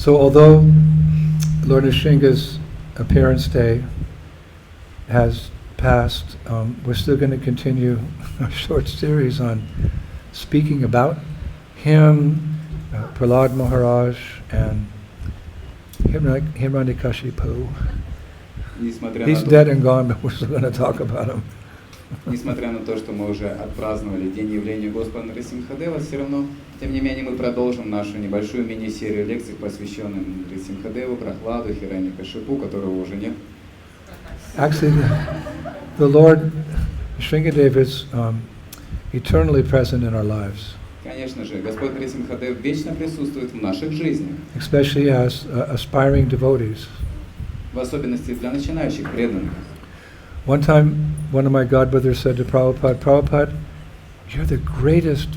So although Lord Nrsinga's appearance day has passed, we're still going to continue a short series on speaking about him, Prahlad Maharaj, and Hiranyakashipu. He's dead and gone, but we're still going to talk about him. Несмотря на то, что мы уже отпраздновали День явления Господа Нрисимхадева, все равно, тем не менее, мы продолжим нашу небольшую мини-серию лекций, посвященных Нрисимхадеву, Прахладу, Хираньякашипу, которого уже нет. Actually, the Lord Nrsingadev is eternally present in our lives. Конечно же, Господь Нрисимхадев вечно присутствует в наших жизнях. Especially as aspiring devotees. В особенности для начинающих преданных. One time, one of my godbrothers said to Prabhupada, Prabhupada, you're the greatest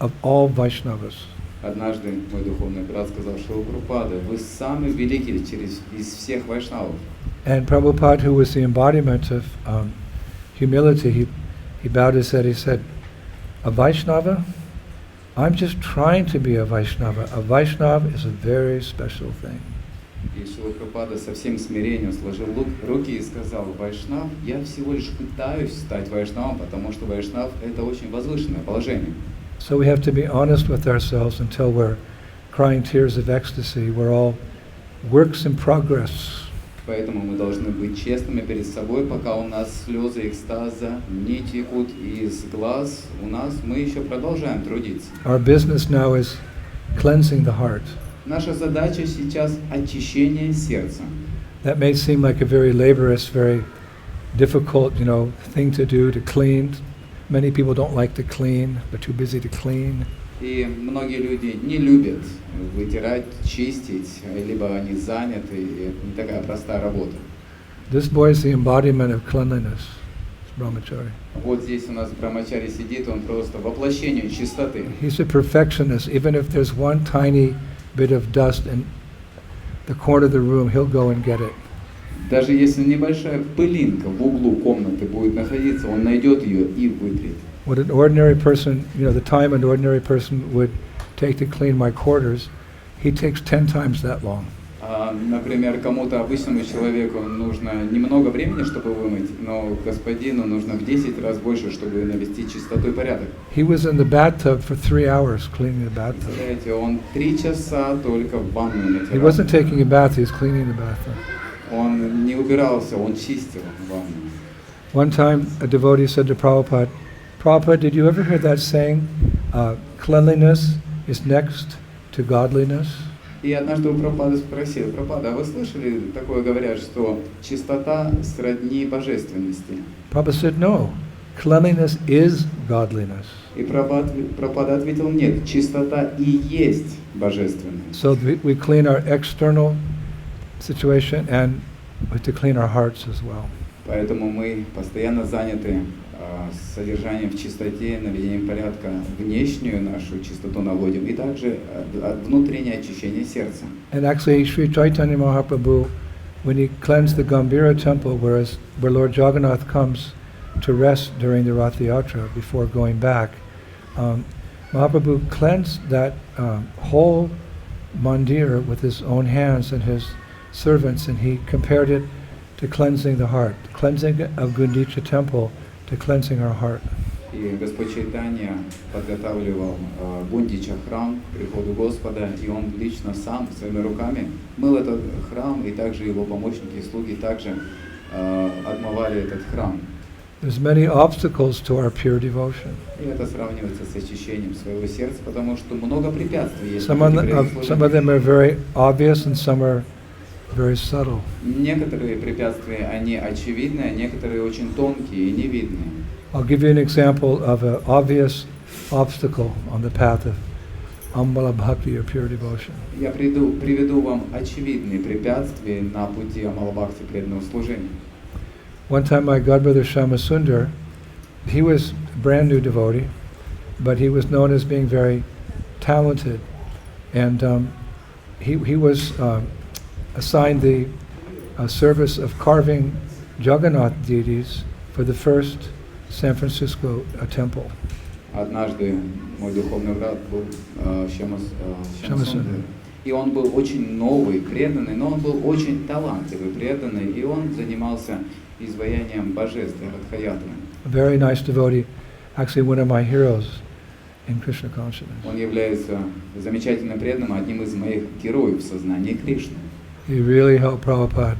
of all Vaishnavas. Однажды мой духовный брат сказал, что Прабхупада, вы самый великий из всех вайшнавов. And Prabhupada, who was the embodiment of humility, he bowed his head, he said, a Vaishnava? I'm just trying to be a Vaishnava. A Vaishnava is a very special thing. И Шрила Прабхупада со всем смирением сложил руки и сказал, Вайшнав, я всего лишь пытаюсь стать вайшнавом, потому что вайшнав – это очень возвышенное положение. So we have to be honest with ourselves until we're crying tears of ecstasy. We're all works in progress. Поэтому мы должны быть честными перед собой, пока у нас слезы экстаза не текут из глаз, мы еще продолжаем трудиться. Our business now is cleansing the heart. Наша задача сейчас очищение сердца. That may seem like a very laborious, very difficult, thing to do, to clean. Many people don't like to clean. They're too busy to clean. И многие люди не любят вытирать, чистить, либо они заняты, и это не такая простая работа. This boy is the embodiment of cleanliness. It's brahmachari. Вот здесь у нас брамачари сидит, он просто воплощение чистоты. He's a perfectionist. Even if there's one tiny bit of dust in the corner of the room, he'll go and get it. Даже если небольшая пылинка в углу комнаты будет находиться, он найдет ее и вытрет. What an ordinary person, the time an ordinary person would take to clean my quarters, he takes 10 times that long. Например, кому-то обычному человеку нужно немного времени, чтобы вымыть, но господину нужно в 10 раз больше, чтобы навести чистоту и порядок. He was in the bathtub for 3 hours cleaning the bathtub. Знаете, он 3 часа только в ванную натирал. He wasn't taking a bath, he was cleaning the bathtub. Он не убирался, он чистил ванну. One time a devotee said to Prabhupada, Prabhupada, did you ever hear that saying, cleanliness is next to godliness? И однажды у Прабхупады спросил, Прабхупада, а вы слышали такое говорят, что чистота сродни божественности? Prabhupada said, no, cleanliness is godliness. И Прабхупада ответил, нет, чистота и есть божественность. So we clean our external situation and we have to clean our hearts as well. Поэтому мы постоянно заняты содержанием в чистоте, наведением порядка, внешнюю нашу чистоту наводим, и также внутреннее очищение сердца. And actually, Sri Chaitanya Mahaprabhu, when he cleansed the Gambhira temple, where Lord Jagannath comes to rest during the Rath Yatra before going back, Mahaprabhu cleansed that whole mandir with his own hands and his servants, and he compared it to cleansing the heart, cleansing of Gundicha temple to cleansing our heart. И Господь Чайтанья подготавливал Гундича храм к приходу Господа, и он лично сам своими руками мыл этот храм, и также его помощники и слуги также отмывали этот храм. There's many obstacles to our pure devotion. И это сравнивается с очищением своего сердца, потому что много препятствий есть. Some of them are very obvious, and some are very subtle. Некоторые препятствия, они очевидны, а некоторые очень тонкие и невидные. I'll give you an example of an obvious obstacle on the path of Ambala Bhakti or pure devotion. Я приведу вам очевидные препятствия на пути Амалабхакти преданного служения. One time my godbrother Shamasundar, he was a brand new devotee, but he was known as being very talented, and he was assigned the service of carving Jagannath deities for the first San Francisco temple. Однажды мой духовный брат был Шьямасундар, И он был очень новый, преданный, но он был очень талантливый, преданный, и он занимался изваянием божеств, радхаятры. A very nice devotee, actually one of my heroes in Krishna consciousness. Он является замечательным преданным, одним из моих героев в сознании Кришны. He really helped Prabhupada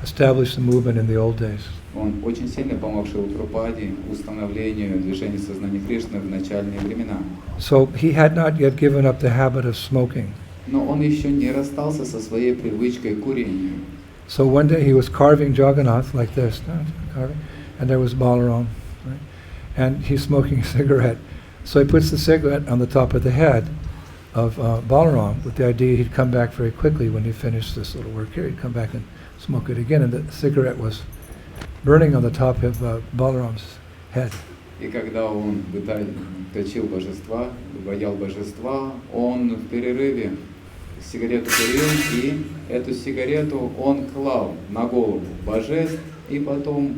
establish the movement in the old days. Он очень сильно помог Шриле Прабхупаде установлению движения сознания Кришны в начальные времена. So he had not yet given up the habit of smoking. Но он еще не расстался со своей привычкой к курению. So one day he was carving Jagannath like this, carving, and there was Balaram, right? And he's smoking a cigarette. So he puts the cigarette on the top of the head of Balaram with the idea he'd come back very quickly when he finished this little work here. He'd come back and smoke it again, and the cigarette was burning on the top of Balaram's head. И когда он точил божества, ваял божества, он в перерыве сигарету курил, и эту сигарету он клал на голову божеств, и потом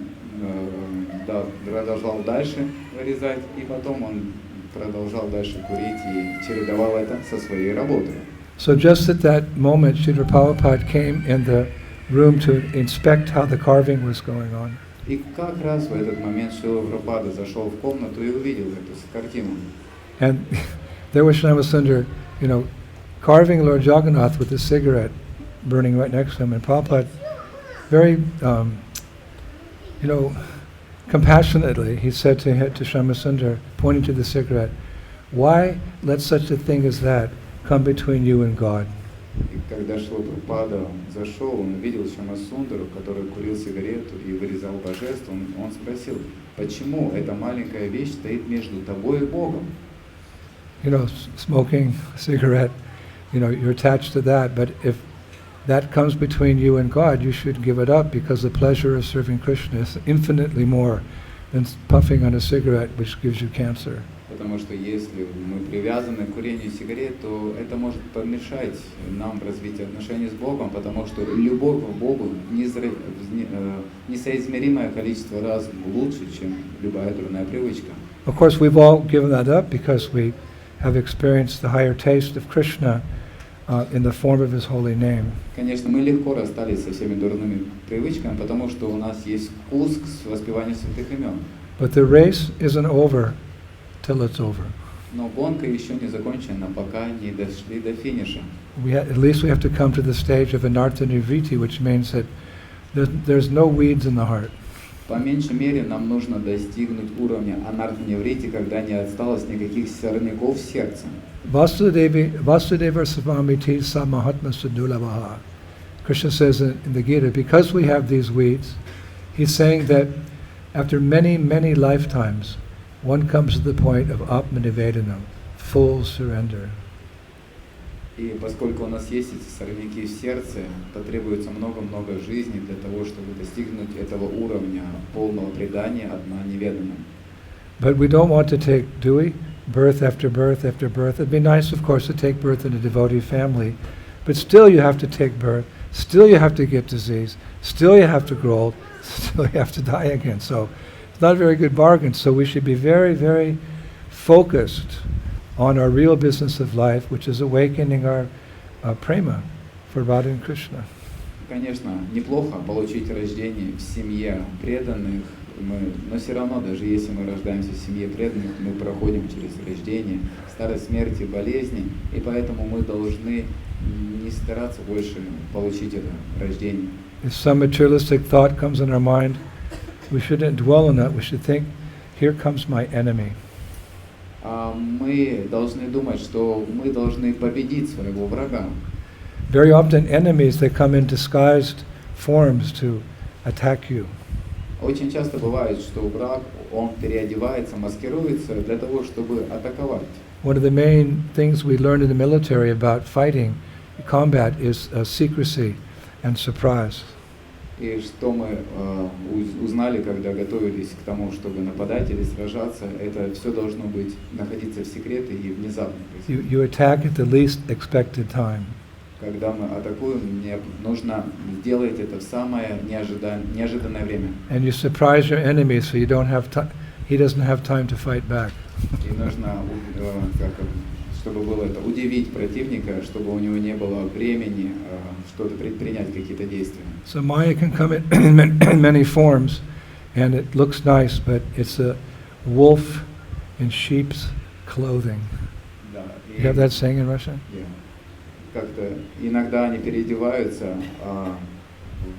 продолжал дальше вырезать, и потом он продолжал дальше курить и чередовал это со своей работой. So just at that moment, Srila Prabhupada came in the room to inspect how the carving was going on. И как раз в этот момент Шрила Прабхупада зашел в комнату и увидел эту картину. And there was Shyamasundar, carving Lord Jagannath with a cigarette burning right next to him. And Prabhupada, very, compassionately, he said to Shyamasundar, pointing to the cigarette, "Why let such a thing as that come between you and God?" И когда Шрила Прабхупада зашел, он увидел Шьямасундару, который курил сигарету и вырезал божеств, он спросил, почему эта маленькая вещь стоит между тобой и Богом? Smoking a cigarette, you're attached to that, but if that comes between you and God, you should give it up because the pleasure of serving Krishna is infinitely more than puffing on a cigarette, which gives you cancer. Потому что если мы привязаны к курению сигарет, то это может помешать нам в развитии отношений с Богом, потому что любовь к Богу несоизмеримое количество раз лучше, чем любая дурная привычка. Of course, we've all given that up because we have experienced the higher taste of Krishna in the form of His holy name. Конечно, мы легко расстались со всеми дурными привычками, потому что у нас есть вкус к воспеванию святых имен. But the race isn't over till it's over. Но гонка еще не закончена, пока не дошли до финиша. At least we have to come to the stage of anartha nivriti, which means that there's no weeds in the heart. По меньшей мере нам нужно достигнуть уровня анарта-неврити, когда не осталось никаких сорняков в сердце. Vasudeva Savamiti Samahatma Sudulavaha. Krishna says in the Gita, because we have these weeds, he's saying that after many, many lifetimes, one comes to the point of Atmanivedanam, full surrender. И поскольку у нас есть эти сорняки в сердце, потребуется много-много жизней для того, чтобы достигнуть этого уровня полного предания Атманиведанам. But we don't want to take, do we? Birth after birth after birth. It'd be nice, of course, to take birth in a devotee family, but still you have to take birth, still you have to get disease, still you have to grow old, still you have to die again. So it's not a very good bargain. So we should be very, very focused on our real business of life, which is awakening our prema for Radha and Krishna. Конечно, неплохо получить рождение в семье преданных, но все равно, даже если мы рождаемся в семье преданных, мы проходим через рождение, старость, смерть и болезни, и поэтому мы должны не стараться больше получить это рождение. If some materialistic thought comes in our mind, we shouldn't dwell on that. We should think, here comes my enemy. Мы должны думать, что мы должны победить своего врага. Very often enemies, they come in disguised forms to attack you. Очень часто бывает, что враг, он переодевается, маскируется для того, чтобы атаковать. One of the main things we learned in the military about fighting, combat, is secrecy and surprise. И что мы узнали, когда готовились к тому, чтобы нападать или сражаться, это все должно быть находиться в секрете и внезапно. You attack at the least expected time. Когда мы атакуем, мне нужно сделать это в самое неожиданное время. And you surprise your enemy, so you don't have he doesn't have time to fight back. И нужно, чтобы было это, удивить противника, чтобы у него не было времени что-то предпринять, какие-то действия. So Maya can come in many forms, and it looks nice, but it's a wolf in sheep's clothing. Да, You have that saying in Russian? yeah. Как-то иногда они переодеваются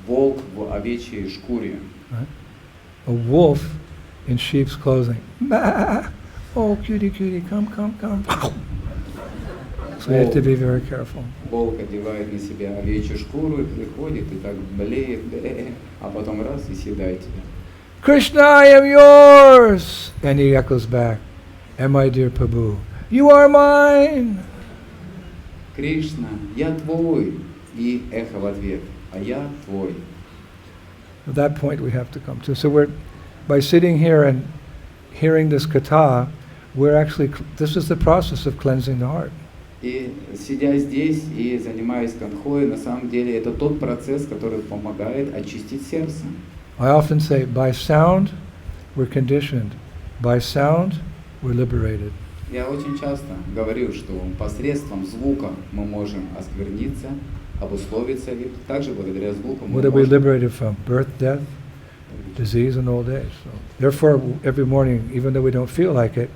волк в овечьей шкуре. Right? A wolf in sheep's clothing. Bah! Oh, cutie, cutie, come, come, come. So you have to be very careful. Волк одевает на себя овечью шкуру и приходит, и так блеет, а потом раз и съедает тебя. Krishna, I am yours! And he echoes back, and my dear Prabhu, you are mine! Кришна, я твой, и эхо в ответ, а я твой. At that point we have to come to. So by sitting here and hearing this katha, this is the process of cleansing the heart. И сидя здесь и занимаясь катхой, на самом деле это тот процесс, который помогает очистить сердце. I often say, by sound, we're conditioned. By sound, we're liberated. Я очень часто говорю, что посредством звука мы можем оскверниться, обусловиться, и также благодаря звуку мы What are we можем... liberated from? Birth, death, disease, and old age. So, therefore, every morning, even though we don't feel like it,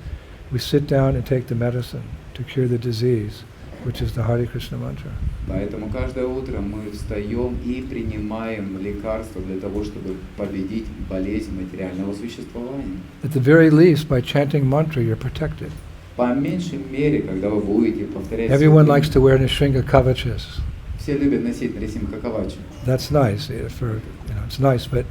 we sit down and take the medicine to cure the disease, which is the Hare Krishna mantra. Поэтому каждое утро мы встаем и принимаем лекарства для того, чтобы победить болезнь материального существования. At the very least, by chanting mantra, you're protected. По меньшей мере, когда вы будете повторять... Everyone likes to wear Nishringa kavachas. Все любят носить Нарисимха Кавачи. That's nice, it's nice, but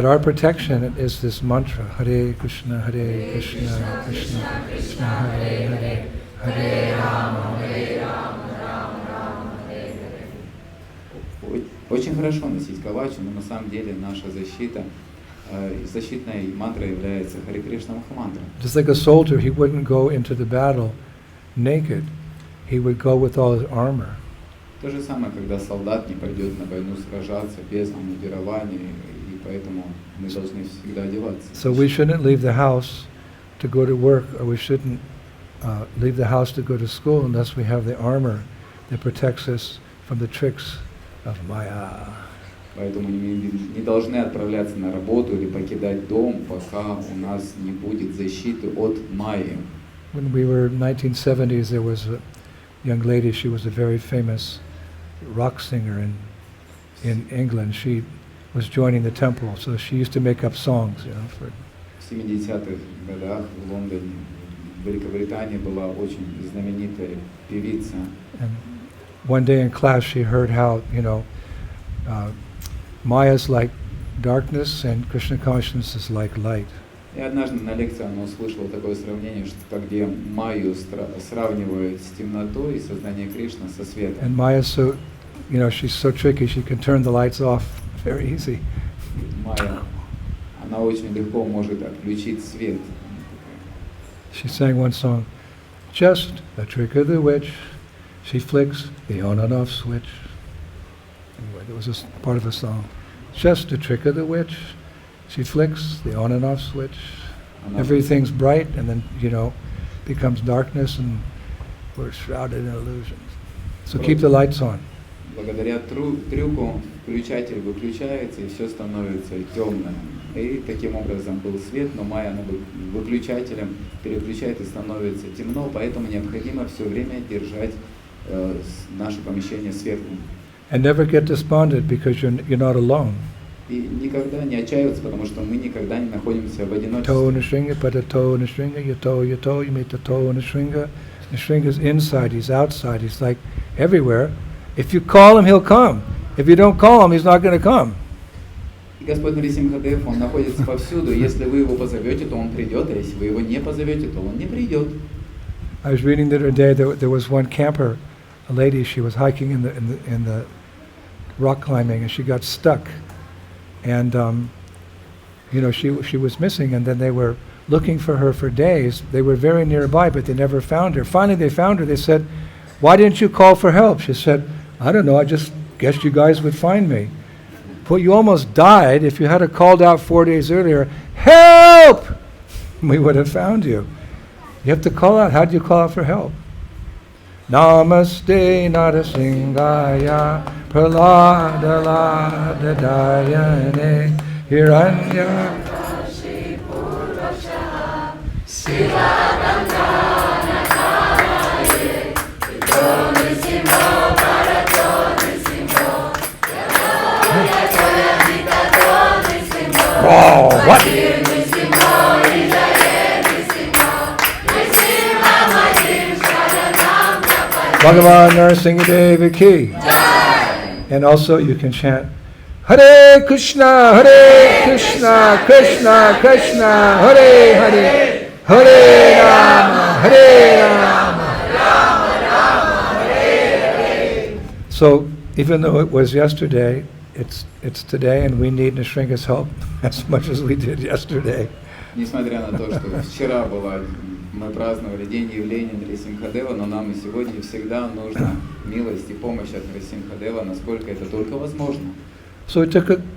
our protection is this mantra, Hare Krishna, Hare Krishna, Krishna Krishna, Hare Hare, Hare Rama, Hare Rama, Rama Rama, Hare Hare. Очень хорошо носить Кавачи, но на самом деле наша защита, защитной мантрой является Харе Кришна Махамантра. Just like a soldier, he wouldn't go into the battle naked. He would go with all his armor. То же самое, когда солдат не пойдет на войну сражаться без обмундирования, и поэтому мы должны всегда одеваться. So we shouldn't leave the house to go to work, or we shouldn't leave the house to go to school unless we have the armor that protects us from the tricks of Maya. Поэтому не должны отправляться на работу или покидать дом, пока у нас не будет защиты от Майи. When we were in the 1970s, there was a young lady, she was a very famous rock singer in England. She was joining the temple, so she used to make up songs, for... В 70-х годах в Лондоне, в Великобритании была очень знаменитая певица. And one day in class she heard how, Maya's like darkness and Krishna consciousness is like light. И однажды на лекции она услышала такое сравнение, что где Майю сравнивают с темнотой и сознание Кришны со светом. And Maya's so, she's so tricky, she can turn the lights off very easy. Майя, она очень легко может отключить свет. She sang one song, just a trick of the witch, she flicks the on and off switch. Anyway, there was a part of a song, just a trick of the witch, she flicks the on and off switch. Everything's bright and then, becomes darkness and we're shrouded in illusions. So keep the lights on. Благодаря трюку включатель выключается и все становится темным. И таким образом был свет, но Майя она выключателем переключает и становится темно, поэтому необходимо все время держать наше помещение светлым. And never get despondent because you're not alone. И никогда не отчаиваться, потому что мы никогда не находимся в одиночестве. Toe in a stringa, put a toe in a stringa, your toe, you meet the toe in a stringa. The stringa's inside, he's outside, he's like everywhere. If you call him, he'll come. If you don't call him, he's not going to come. И Господь Нарисимхадев, Он находится повсюду. Если вы Его позовете, то Он придет, а если вы Его не позовете, то Он не придет. I was reading the other day, there was one camper, a lady, she was hiking in the rock climbing, and she got stuck. And, she was missing, and then they were looking for her for days. They were very nearby, but they never found her. Finally, they found her. They said, "Why didn't you call for help?" She said, "I don't know, I just guessed you guys would find me." Well, you almost died. If you had called out 4 days earlier, "Help!" we would have found you. You have to call out. How do you call out for help? Namaste Narasingaya Praladadayane Hiranya Oh, what? Bhagavan Narasimha ki. And also you can chant Hare Krishna, Krishna Krishna, Hare Hare, Hare Rama, Rama Hare. So even though it was yesterday, it's today, and we need Nrsimha's help as much as we did yesterday. Несмотря на то, что вчера мы праздновали день явления Нрисимхадева, но нам и сегодня всегда нужна милость и помощь от Нрисимхадева, насколько это только возможно. So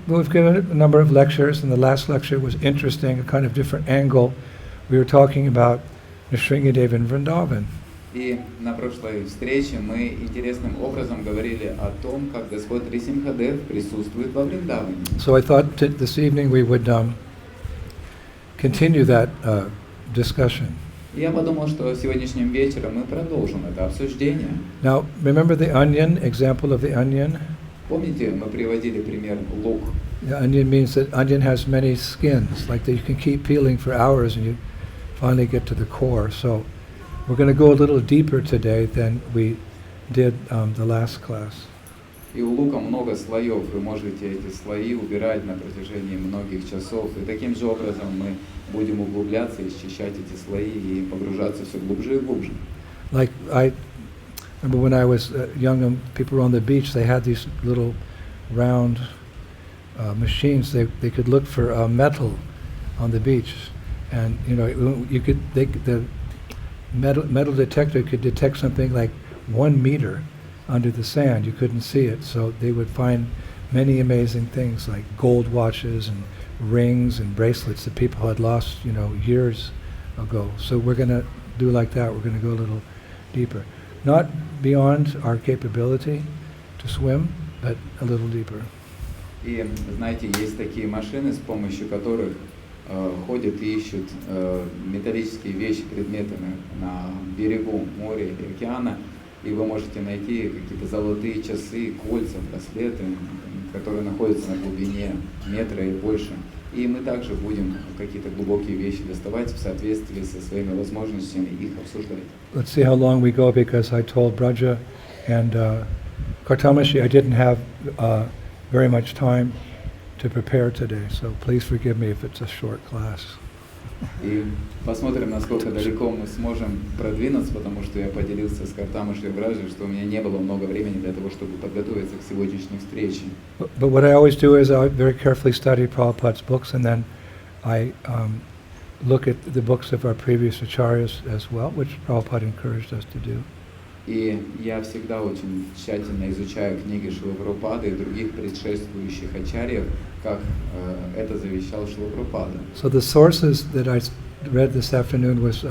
we've given a number of lectures, and the last lecture was interesting, a kind of different angle. We were talking about Nrsimhadev in Vrindavan. И на прошлой встрече мы интересным образом говорили о том, как Господь Нрисимхадев присутствует во Вриндаване. So I thought this evening we would continue that discussion. Я подумал, что сегодняшним вечером мы продолжим это обсуждение. Now, remember the onion, example of the onion? Помните, мы приводили пример лук? The onion means that onion has many skins, like that you can keep peeling for hours and you finally get to the core. So we're going to go a little deeper today than we did the last class. И у лука много слоев, вы можете эти слои убирать на протяжении многих часов. И таким же образом мы будем углубляться, исчищать эти слои и погружаться все глубже и глубже. Like I remember when I was young and people were on the beach, they had these little round machines. They could look for metal on the beach, and the metal detector could detect something like 1 meter under the sand. You couldn't see it, so they would find many amazing things like gold watches and rings and bracelets that people had lost, years ago. So we're going to do like that. We're going to go a little deeper, not beyond our capability to swim, but a little deeper. И знаете, есть такие машины, с помощью которых ходят и ищут металлические вещи, предметы на берегу моря или океана. И вы можете найти какие-то золотые часы, кольца, браслеты, которые находятся на глубине метра и больше. И мы также будем какие-то глубокие вещи доставать в соответствии со своими возможностями и их обсуждать. Let's see how long we go, because I told Braja and Kartamashi I didn't have very much time to prepare today, so please forgive me if it's a short class. И посмотрим, насколько далеко мы сможем продвинуться, потому что я поделился с Картамаши и Браджей, что у меня не было много времени для того, чтобы подготовиться к сегодняшней встрече. But what I always do is I very carefully study Prabhupada's books, and then I look at the books of our previous acharyas as well, which Prabhupada encouraged us to do. И я всегда очень тщательно изучаю книги Шрилы Прабхупады и других предшествующих ачарьев, как это завещал Шрила Прабхупада. So the sources that I read this afternoon was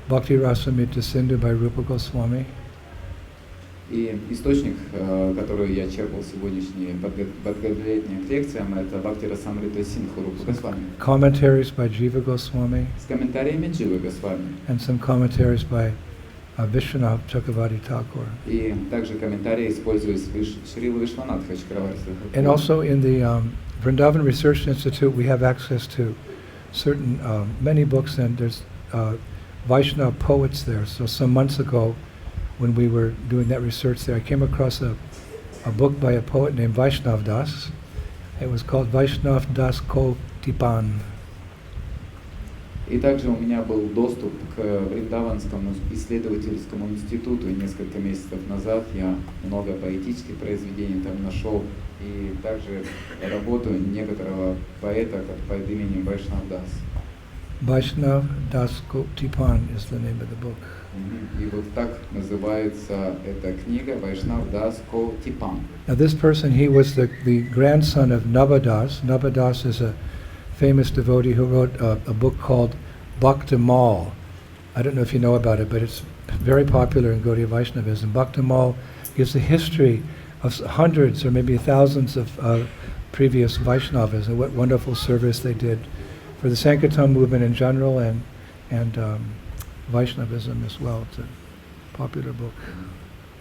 Bhakti Rasamrita Sindhu by Rupa Goswami. И источник, который я черпал сегодняшние подготовления к лекциям, это Бхакти Расамрита Синдху Рупа Госвами. Commentaries by Jiva Goswami. С комментариями Дживы Госвами. And some commentaries by Vishwanath Chakravarti Thakur. И также комментарии используют Шрила Вишванатха Чакраварти. And also in the Vrindavan Research Institute, we have access to certain many books, and there's Vaishnava poets there. So some months ago, when we were doing that research there, I came across a book by a poet named Vaishnav Das. It was called Vaishnav Das Ko Tipan. И также у меня был доступ к Вриндаванскому исследовательскому институту, и несколько месяцев назад я много поэтических произведений там нашел, и также работу некоторого поэта под именем Вайшнав Дас. Vaishnav Das Ko Tipan is the name of the book. И вот так называется эта книга Вайшнав Дас Ко Типан. Now this person, he was the grandson of Navadas. Navadas is a famous devotee who wrote a book called Bhakta Mal. I don't know if you know about it, but it's very popular in Gaudiya Vaishnavism. Bhaktamal gives the history of hundreds or maybe thousands of previous Vaishnavas and what wonderful service they did for the Sankirtan movement in general and Vaishnavism as well. It's a popular book.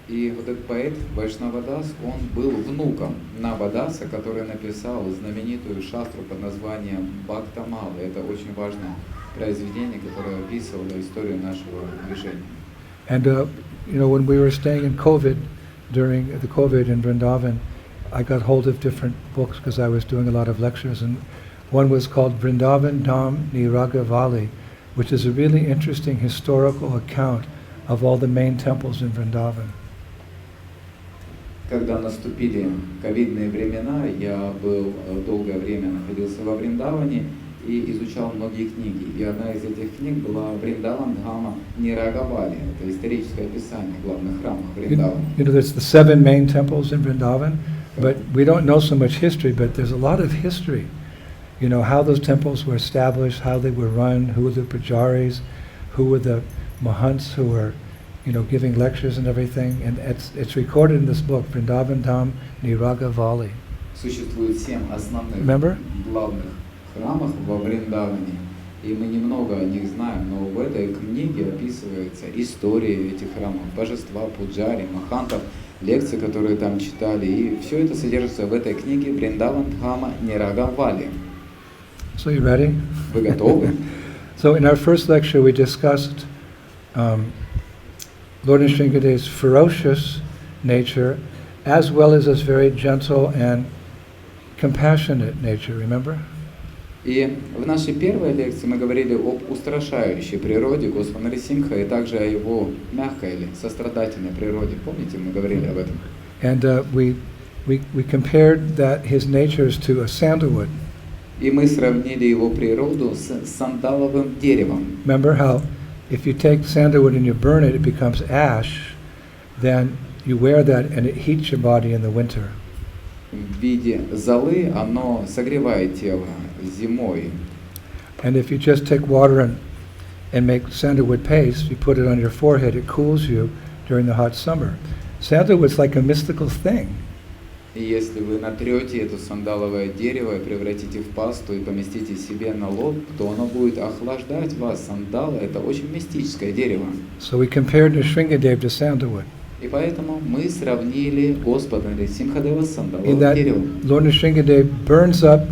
И вот этот поэт Вайшнавадас, он был внуком Навадаса, который написал знаменитую шастру под названием Бхактамал. Это очень важное произведение, которое описывало историю нашего движения. And when we were staying in COVID, during the COVID in Vrindavan, I got hold of different books because I was doing a lot of lectures, and one was called Vrindavan Dham Niragavali, which is a really interesting historical account of all the main temples in Vrindavan. Когда наступили ковидные времена, я был долгое время находился во Вриндаване и изучал многие книги. И одна из этих книг была Вриндаван Dhama Niragavali. Это историческое описание главных храмов Вриндавана. There's the 7 main temples in Vrindavan, but we don't know so much history, but there's a lot of history. How those temples were established, how they were run, who were the pujaris, who were the mahants who were giving lectures and everything, and it's recorded in this book, Vrindavan Dham Niragavali. Существует 7 основных Remember? главных храмов во Вриндаване, и мы немного о них знаем, но в этой книге описывается история этих храмов, божества, пуджари, махантов, лекции, которые там читали, и все это содержится в этой книге Вриндаван Dhama Niragavali. So you ready? Вы готовы? So in our first lecture we discussed Lord Nrsingadev's ferocious nature, as well as his very gentle and compassionate nature, remember? И в нашей первой лекции мы говорили об устрашающей природе Господа Нарисимха и также о его мягкой или сострадательной природе. Помните, мы говорили об этом? And we compared that his natures to a sandalwood. И мы сравнили его природу с сандаловым деревом. Remember how if you take sandalwood and you burn it, it becomes ash, then you wear that and it heats your body in the winter. В виде золы оно согревает тело зимой. And if you just take water and make sandalwood paste, you put it on your forehead, it cools you during the hot summer. Sandalwood's like a mystical thing. И если вы натрете это сандаловое дерево и превратите в пасту и поместите себе на лоб, то оно будет охлаждать вас. Сандал — это очень мистическое дерево. So we compared Nrsingadev to sandalwood. И поэтому мы сравнили Господа Нарисимхадева с In сандаловым that деревом. Lord Nrsingadev burns up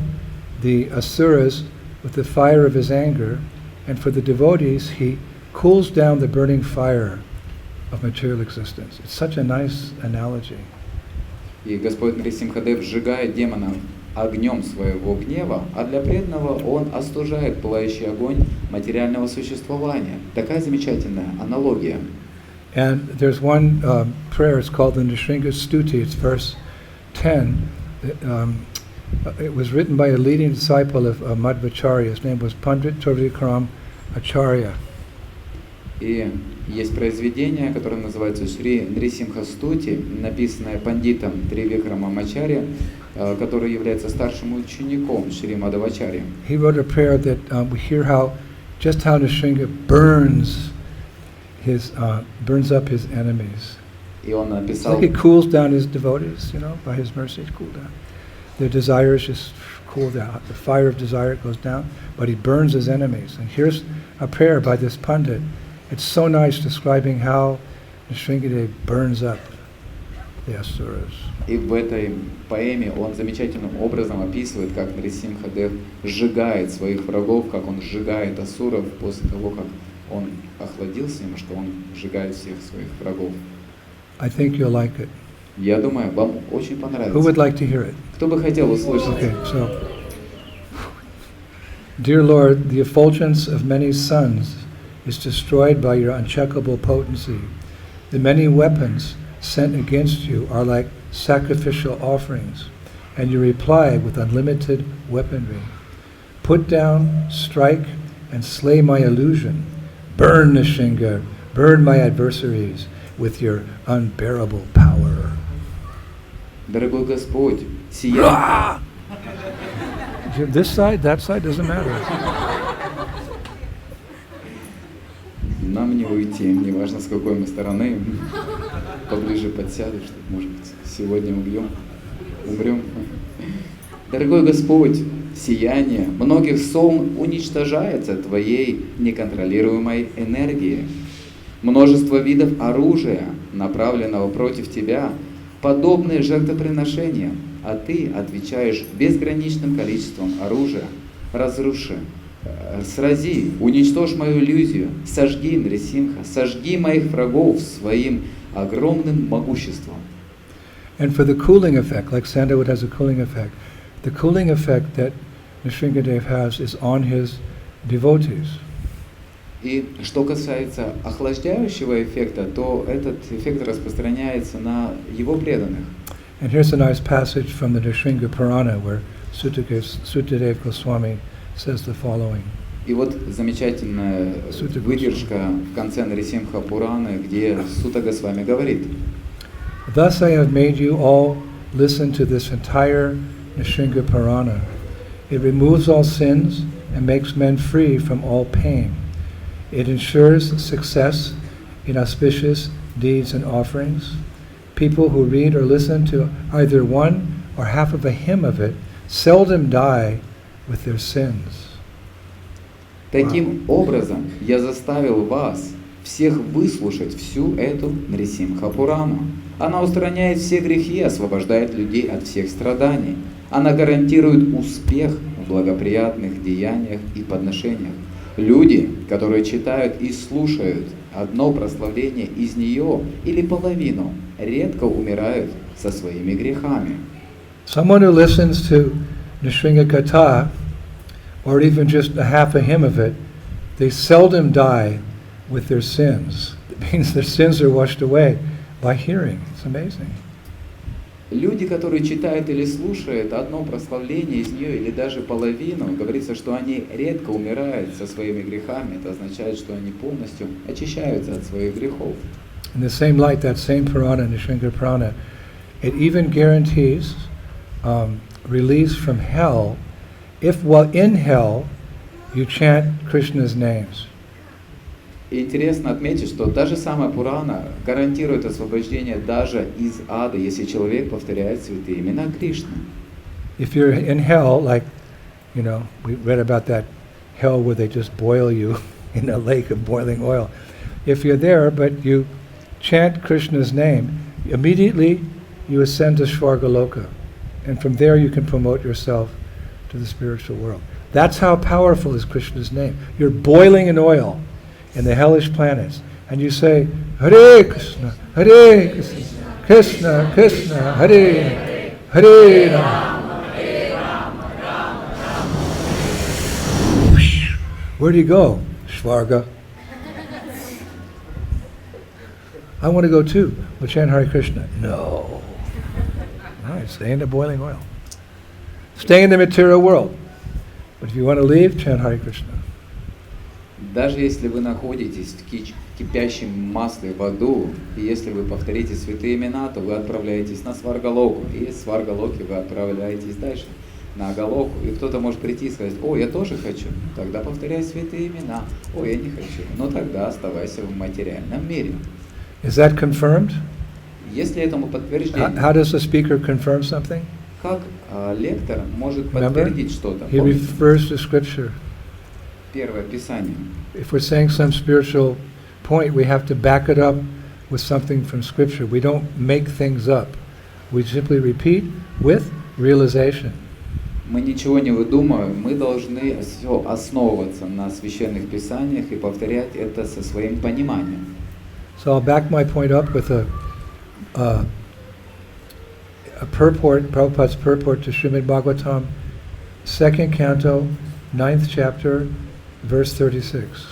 the asuras with the fire of his anger, and for the devotees he cools down the burning fire of material existence. It's such a nice analogy. И Господь Нарисимхадев сжигает демонов огнем своего гнева, а для преданного он остужает пылающий огонь материального существования. Такая замечательная аналогия. And there's one prayer, it's called the Nrsinga Stuti, it's verse 10. It was written by a leading disciple of Madhvacharya. His name was Pandit Trivikram Acharya. И есть произведение, которое называется Шри Нрисимха Стути, написанное пандитом Тривикрамом Ачарья, который является старшим учеником Шри Мадхвачарьи. He wrote a prayer that we hear just how Nrsinga burns up his enemies. И он It's написал, like he cools down his devotees, by his mercy, it's cooled down. Their desires just cool down. The fire of desire goes down, but he burns his enemies. And here's a prayer by this Pandit. It's so nice describing how Nrsingadev burns up the asuras. и в этой поэме он замечательным образом описывает, как Нрисимхадев сжигает своих врагов, как он сжигает асуров после того, как он охладился немножко, он сжигает всех своих врагов. I think you'll like it. Я думаю, вам очень Who would понравится. like to hear it? Кто бы хотел услышать? Okay, so, Dear Lord, the effulgence of many suns is destroyed by your uncheckable potency. The many weapons sent against you are like sacrificial offerings, and you reply with unlimited weaponry. Put down, strike, and slay my illusion. Burn Nrsinga, burn my adversaries with your unbearable power. Дорогой Господь, сияй. This side, that side, doesn't matter. нам не уйти, неважно с какой мы стороны, поближе подсядут, что, может быть, сегодня умрем. Дорогой Господь, сияние многих солн уничтожается Твоей неконтролируемой энергией. Множество видов оружия, направленного против Тебя, подобные жертвоприношениям, а Ты отвечаешь безграничным количеством оружия. Разруши, срази, уничтожь мою иллюзию, сожги Нрисимха, сожги моих врагов своим огромным могуществом. And for the cooling effect, like sandalwood has a cooling effect, the cooling effect that Nrsimhadev has is on his devotees. И что касается охлаждающего эффекта, то этот эффект распространяется на его преданных. And here's a nice passage from the Nrsimha Purana where Suttadev Goswami says the following. И вот замечательная выдержка в конце Нрисимха Пураны, где Сутта Госвами говорит: Thus I have made you all listen to this entire Nrsimha Purana. It removes all sins and makes men free from all pain. It ensures success in auspicious deeds and offerings. People who read or listen to either one or half of a hymn of it seldom die with their sins. Таким образом, я заставил вас всех выслушать всю эту Нрисимха Пурану. Она устраняет все грехи и освобождает людей от всех страданий. Она гарантирует успех в благоприятных деяниях и подношениях. Люди, которые читают и слушают одно прославление из нее или половину, редко умирают со своими грехами. Someone who listens to Nrsimha Katha, or even just a half a hymn of it, they seldom die with their sins. It means their sins are washed away by hearing. It's amazing. Люди, которые читают или слушают одно прославление из нее или даже половину, говорится, что они редко умирают со своими грехами. Это означает, что они полностью очищаются от своих грехов. In the same light, that same Purana, Nrsimha Purana, it even guarantees release from hell if while in hell you chant Krishna's names. И интересно отметить, что та же самая Пурана гарантирует освобождение даже из ада, если человек повторяет святые имена Кришны. If you're in hell, like, you know, we read about that hell where they just boil you in a lake of boiling oil. If you're there, but you chant Krishna's name, immediately you ascend to Svargaloka. And from there you can promote yourself to the spiritual world. That's how powerful is Krishna's name. You're boiling in oil in the hellish planets, and you say, Hare Krishna, Hare Krishna, Krishna Krishna, Hare Hare Rama. Where do you go? Svarga. I want to go too. Well, chant Hare Krishna. No. All right, stay in the boiling oil. Stay in the material world. But if you want to leave, chant Hare Krishna. Даже если вы находитесь в кипящем масле в аду, и если вы повторите святые имена, то вы отправляетесь на Сваргалоку, и из Сваргалоки вы отправляетесь дальше на Агалоку. И кто-то может прийти и сказать: «О, я тоже хочу». Тогда повторяй святые имена. «О, я не хочу». Но тогда оставайся в материальном мире. Is that confirmed? Если этому подтверждение, How does the speaker confirm something? как лектор может Remember, подтвердить что-то? he refers to Scripture. Первое Писание. If we're saying some spiritual point, we have to back it up with something from Scripture. We don't make things up. We simply repeat with realization. Мы ничего не выдумываем, мы должны все основываться на священных писаниях и повторять это со своим пониманием. So I'll back my point up with a purport, Prabhupada's purport to Srimad Bhagavatam, 2nd canto, 9th chapter, verse 36.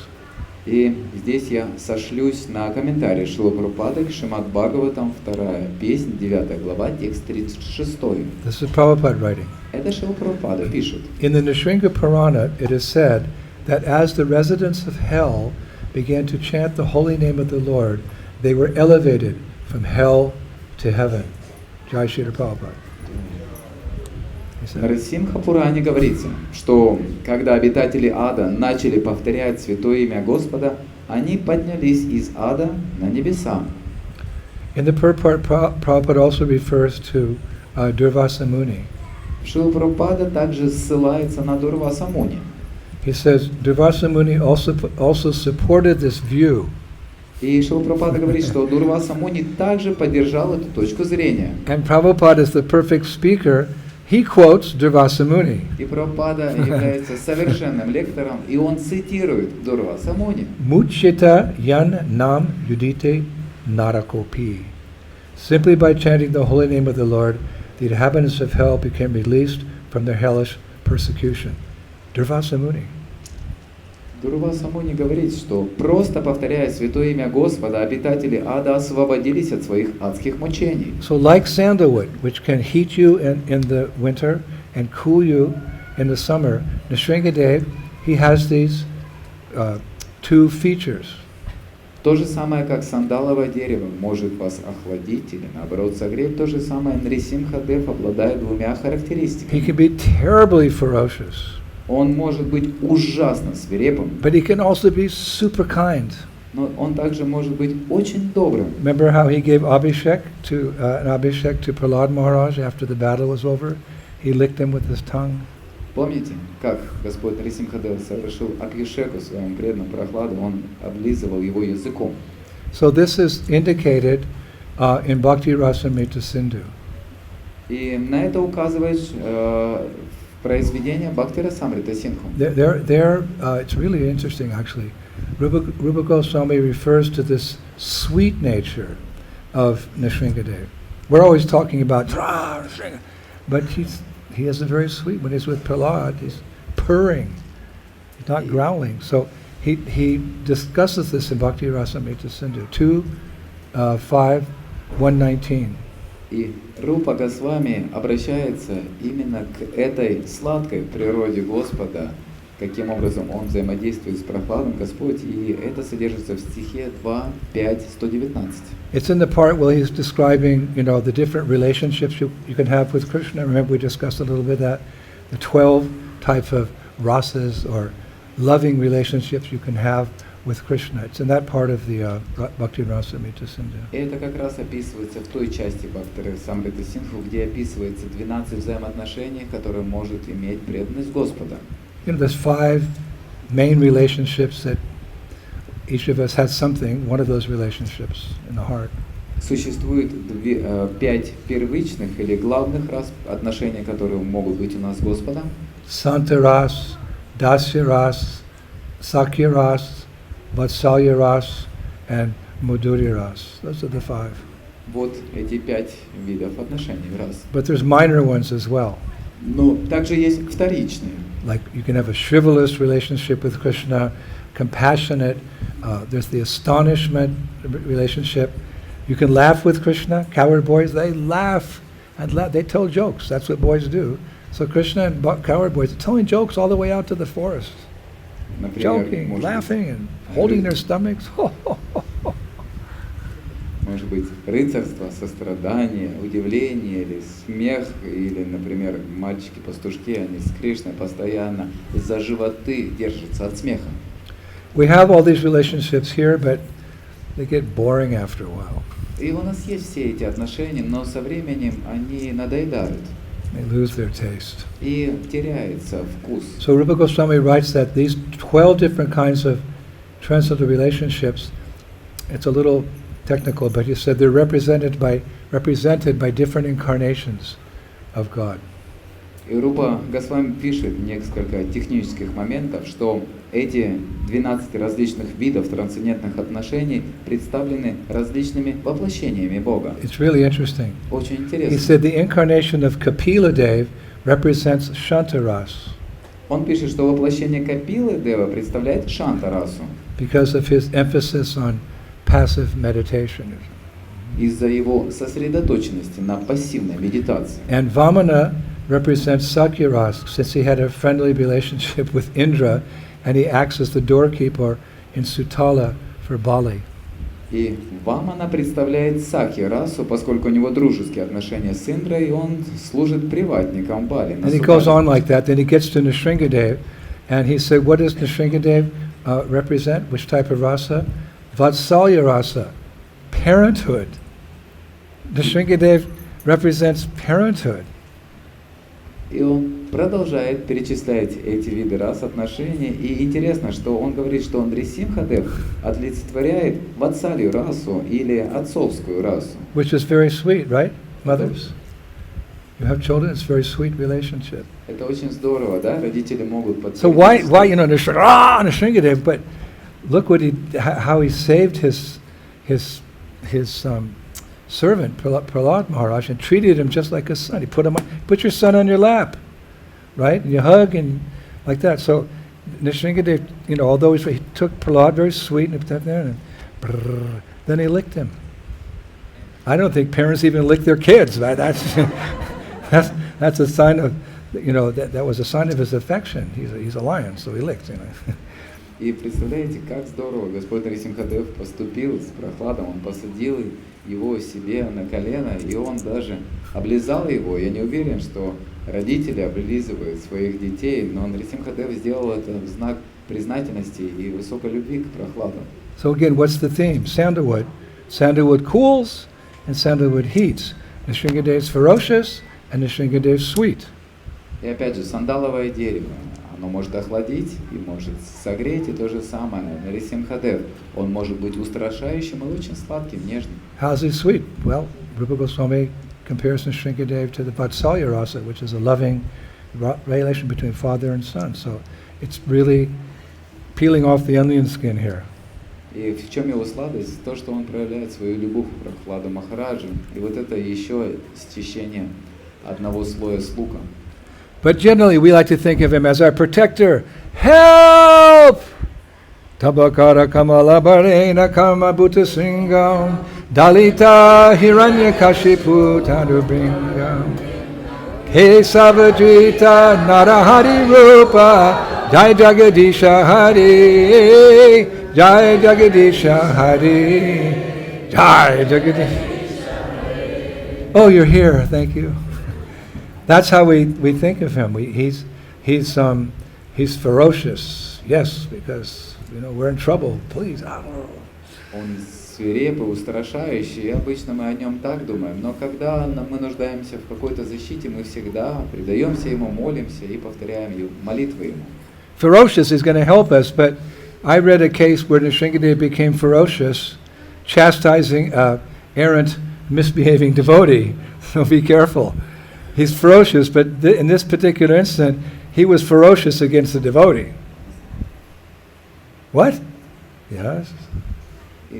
И здесь я сошлюсь на комментарий Шрилы Прабхупады к Шримад Бхагаватам, 2 песнь, 9 глава, текст 36. This is Prabhupada writing. Это Шрила Прабхупада пишет. In the Nrsimha Purana, it is said that as the residents of hell began to chant the holy name of the Lord, they were elevated from hell to heaven. Jai Shri Prabhupada. В Нрисимха Пуране говорится, что когда обитатели ада начали повторять святое имя Господа, они поднялись из ада на небеса. In the purport, Prabhupada also refers to Durvasa Muni. Шрила Прабхупада также ссылается на Дурваса Муни. He says Durvasa Muni also supported this view. И Шрила Прабхупада говорит, что Дурваса Муни также поддержал эту точку зрения. And Prabhupada is the perfect speaker. He quotes Durvasa Muni. И Прабхупада является совершенным лектором, и он цитирует Дурваса Муни. Muchita yan nam yudite narakopi. Simply by chanting the holy name of the Lord, the inhabitants of hell became released from their hellish persecution. Durvasa Muni. Дурваса Муни говорит, что просто повторяя святое имя Господа, обитатели ада освободились от своих адских мучений. So like sandalwood, which can heat you in the winter and cool you in the summer, Nrsingadev, he has these two features. То же самое, как сандаловое дерево может вас охладить или наоборот согреть, то же самое Нрисимхадев обладает двумя He характеристиками. can be terribly ferocious, Он может быть ужасно свирепым, but he can also be super kind. но он также может быть очень добрым. Remember how he gave Abhishek an Abhishek to Prahlad Maharaj after the battle was over? He licked him with his tongue. Помните, как Господь Нрисимхадев совершил Абхишеку своему преданному Прохладу, он облизывал его языком. So this is indicated in Bhakti Rasamrita Sindhu. И на это указывает произведение Бхактира Самрита Синху. It's really interesting actually. Rupa Goswami refers to this sweet nature of Nrsingadev. We're always talking about, but he is a very sweet. When he's with Prahlad, he's purring, he's not growling. So he discusses this in Bhakti Rasamrita Sindhu 2:5-119. И Рупа Госвами обращается именно к этой сладкой природе Господа, каким образом он взаимодействует с Прохладом Господь, и это содержится в стихе 2:5-119. It's in the part where he's describing, the different relationships you can have with Krishna. Remember we discussed a little bit that the 12 types of rasas or loving relationships you can have with Krishna. It's in that part of the Bhakti Rasamrita Sindhu. И это как раз описывается в той части Бхактира Самрита Синху, где описывается 12 взаимоотношений, которые может иметь преданность Господа. There's 5 main relationships that each of us has something, one of those relationships in the heart. Существует 5 первичных или главных отношений, которые могут быть у нас с Господом. Santa ras, dasya ras, sakya ras, vatsalya ras, and madhurya ras. Those are the 5. Вот эти 5 видов отношений раз. But there's minor ones as well. Но также есть вторичные. Like you can have a chivalrous relationship with Krishna, compassionate. There's the astonishment relationship. You can laugh with Krishna. Coward boys, they laugh and they tell jokes. That's what boys do. So Krishna and coward boys are telling jokes all the way out to the forest, joking, laughing, and holding their stomachs. Может быть, рыцарство, сострадание, удивление или смех, или, например, мальчики-пастушки, они с Кришной постоянно за животы держатся от смеха. We have all these relationships here, but they get boring after a while. И у нас есть все эти отношения, но со временем они надоедают. They lose their taste. И теряется вкус. So Rupa Goswami writes that these 12 different kinds of transcendental relationships, it's a little technical, but he said they're represented by different incarnations of God. И Рупа Госвами пишет несколько технических моментов, что эти 12 различных видов трансцендентных отношений представлены различными воплощениями Бога. It's really interesting. Очень He интересно. said the incarnation of Kapila Dev represents Shantaras Он пишет, что воплощение Капилы Дева представляет Шанта-расу because of his emphasis on passive meditation. из-за его сосредоточенности на пассивной медитации. And Vamana represents Sakyaras, since he had a friendly relationship with Indra, and he acts as the doorkeeper in Sutala for Bali. И Вамана представляет Сакья-расу, поскольку у него дружеские отношения с Индрой, и он служит приватником Бали. And he goes on like that, then he gets to Nrsingadev, and he said, what is Nrsingadev? represent? Which type of rasa? Vatsalya rasa, parenthood. Nrsimhadev represents parenthood. И он продолжает перечислять эти виды рас, отношений. И интересно, что он говорит, что Нрисимхадев олицетворяет ватсалью расу или отцовскую расу. Which is very sweet, right, mothers? You have children, it's a very sweet relationship. Это очень здорово, да? Родители могут So why, Nrsimhadev, but look what how he saved his servant, Prahlad Maharaj, and treated him just like a son. He put your son on your lap, right? And you hug and like that. So Nrsimhadev, although he took Prahlad very sweet and put that there, and then he licked him. I don't think parents even lick their kids, right? That's a sign of, that was a sign of his affection. He's a lion, so he licked, И представляете, как здорово Господь Нрисимхадев поступил с Прохладом, он посадил его себе на колено, и он даже облизал его. Я не уверен, что родители облизывают своих детей, но Нрисимхадев сделал это в знак признательности и высокой любви к Прохладу. So again, what's the theme? Sandalwood. Sandalwood cools and sandalwood heats. Nrsimhadev is ferocious and Nrsimhadev is sweet. И опять же, сандаловое дерево. Оно может охладить и может согреть, и то же самое. Нрисимхадев, он может быть устрашающим и очень сладким, нежным. How's he sweet? Well, Rupa Goswami compares Nrsimhadev to the Vatsalya rasa, which is a loving relation between father and son. So it's really peeling off the onion skin here. И в чем его сладость? То, что он проявляет свою любовь к Прохладу Махараджу. И вот это еще счищение одного слоя с луком. But generally, we like to think of him as our protector. Help! Tabakara kamala barena kama bhuta singam dalita hiranyakashipu tadubringam kesavajita narahari rupa jai jagadisha hari jai jagadisha hari jai jagadisha hari. Oh, you're here. Thank you. That's how we think of him. He's ferocious, yes, because we're in trouble. Please. Он свирепый, устрашающий, и обычно мы о нем так думаем. Но когда мы нуждаемся в какой-то защите, мы всегда предаемся ему, молимся и повторяем молитвы ему. Ferocious is going to help us, but I read a case where Nrsimhadev became ferocious, chastising an errant, misbehaving devotee. So be careful. He's ferocious, but in this particular incident, he was ferocious against the devotee. What? Yes.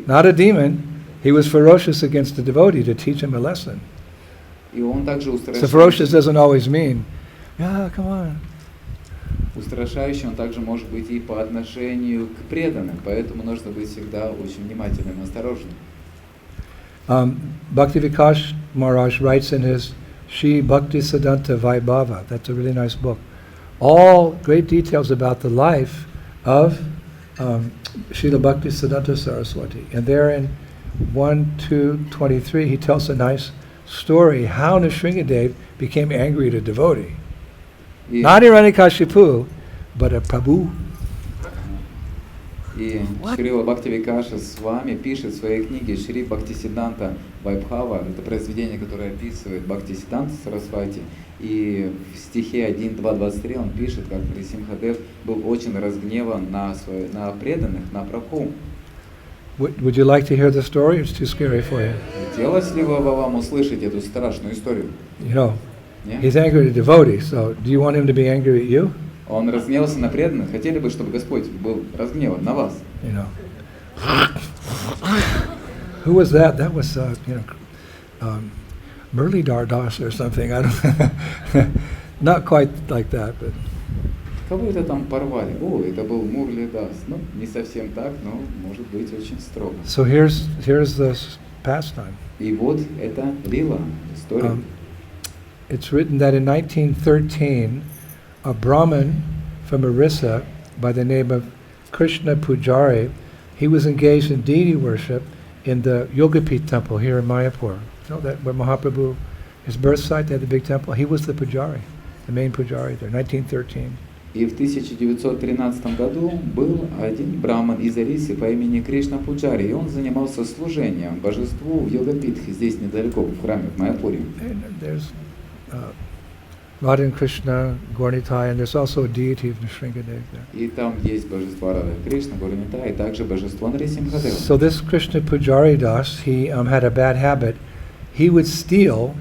Not a demon. He was ferocious against the devotee to teach him a lesson. So ferocious doesn't always mean, yeah, come on. Устрашающий он также может быть и по отношению к преданным, поэтому нужно быть всегда очень внимательным и осторожным. Bhaktivinoda Maharaj writes in his Shri Bhakti Siddhanta Vaibhava. That's a really nice book. All great details about the life of Srila Bhakti Siddhanta Saraswati. And there in 1:2:23, he tells a nice story how Nrsimhadev became angry at a devotee. Not Hiranyakashipu, but a Prabhu. И Шрила Бхактивикаша Свами пишет в своей книге Шри Бхактисиддханта Вайбхава, это произведение, которое описывает Бхактисиддханта Сарасвати, и в стихе 1.2.23 он пишет, как Нрисимхадев был очень разгневан на преданных, на Прабху. Would you like to hear the story? It's too scary for you. Хотелось ли бы вам услышать эту страшную историю? He's angry at the devotee, so do you want him to be angry at you? Он разгневался на преданных. Хотели бы, чтобы Господь был разгневан на вас? Who was that? That was, Murli Das or something. I don't. Not quite like that, but. Кого это там порвали? О, это был Мурли Дас. Ну, не совсем так, но может быть очень строго. So here's the pastime. И вот это лила, история. It's written that in 1913, a Brahmin from Orissa by the name of Krishna Pujari, he was engaged in deity worship in the Yogapith temple here in Mayapur. You know that where Mahaprabhu, his birth site, they had the big temple. He was the Pujari, the main Pujari there, 1913. И в 1913 году был один браман из Орисы по имени Кришна Пуджари, и он занимался служением божеству в Йогапитхе, здесь недалеко, в храме в Майапуре. There's Radha and Krishna, Gaurnitai, and there's also a deity of Nrsingadev there. И там есть божество Рада Кришна, Гурнита, и также божество Нарисимхадева. So this Krishna Pujari Das, he had a bad habit. He would steal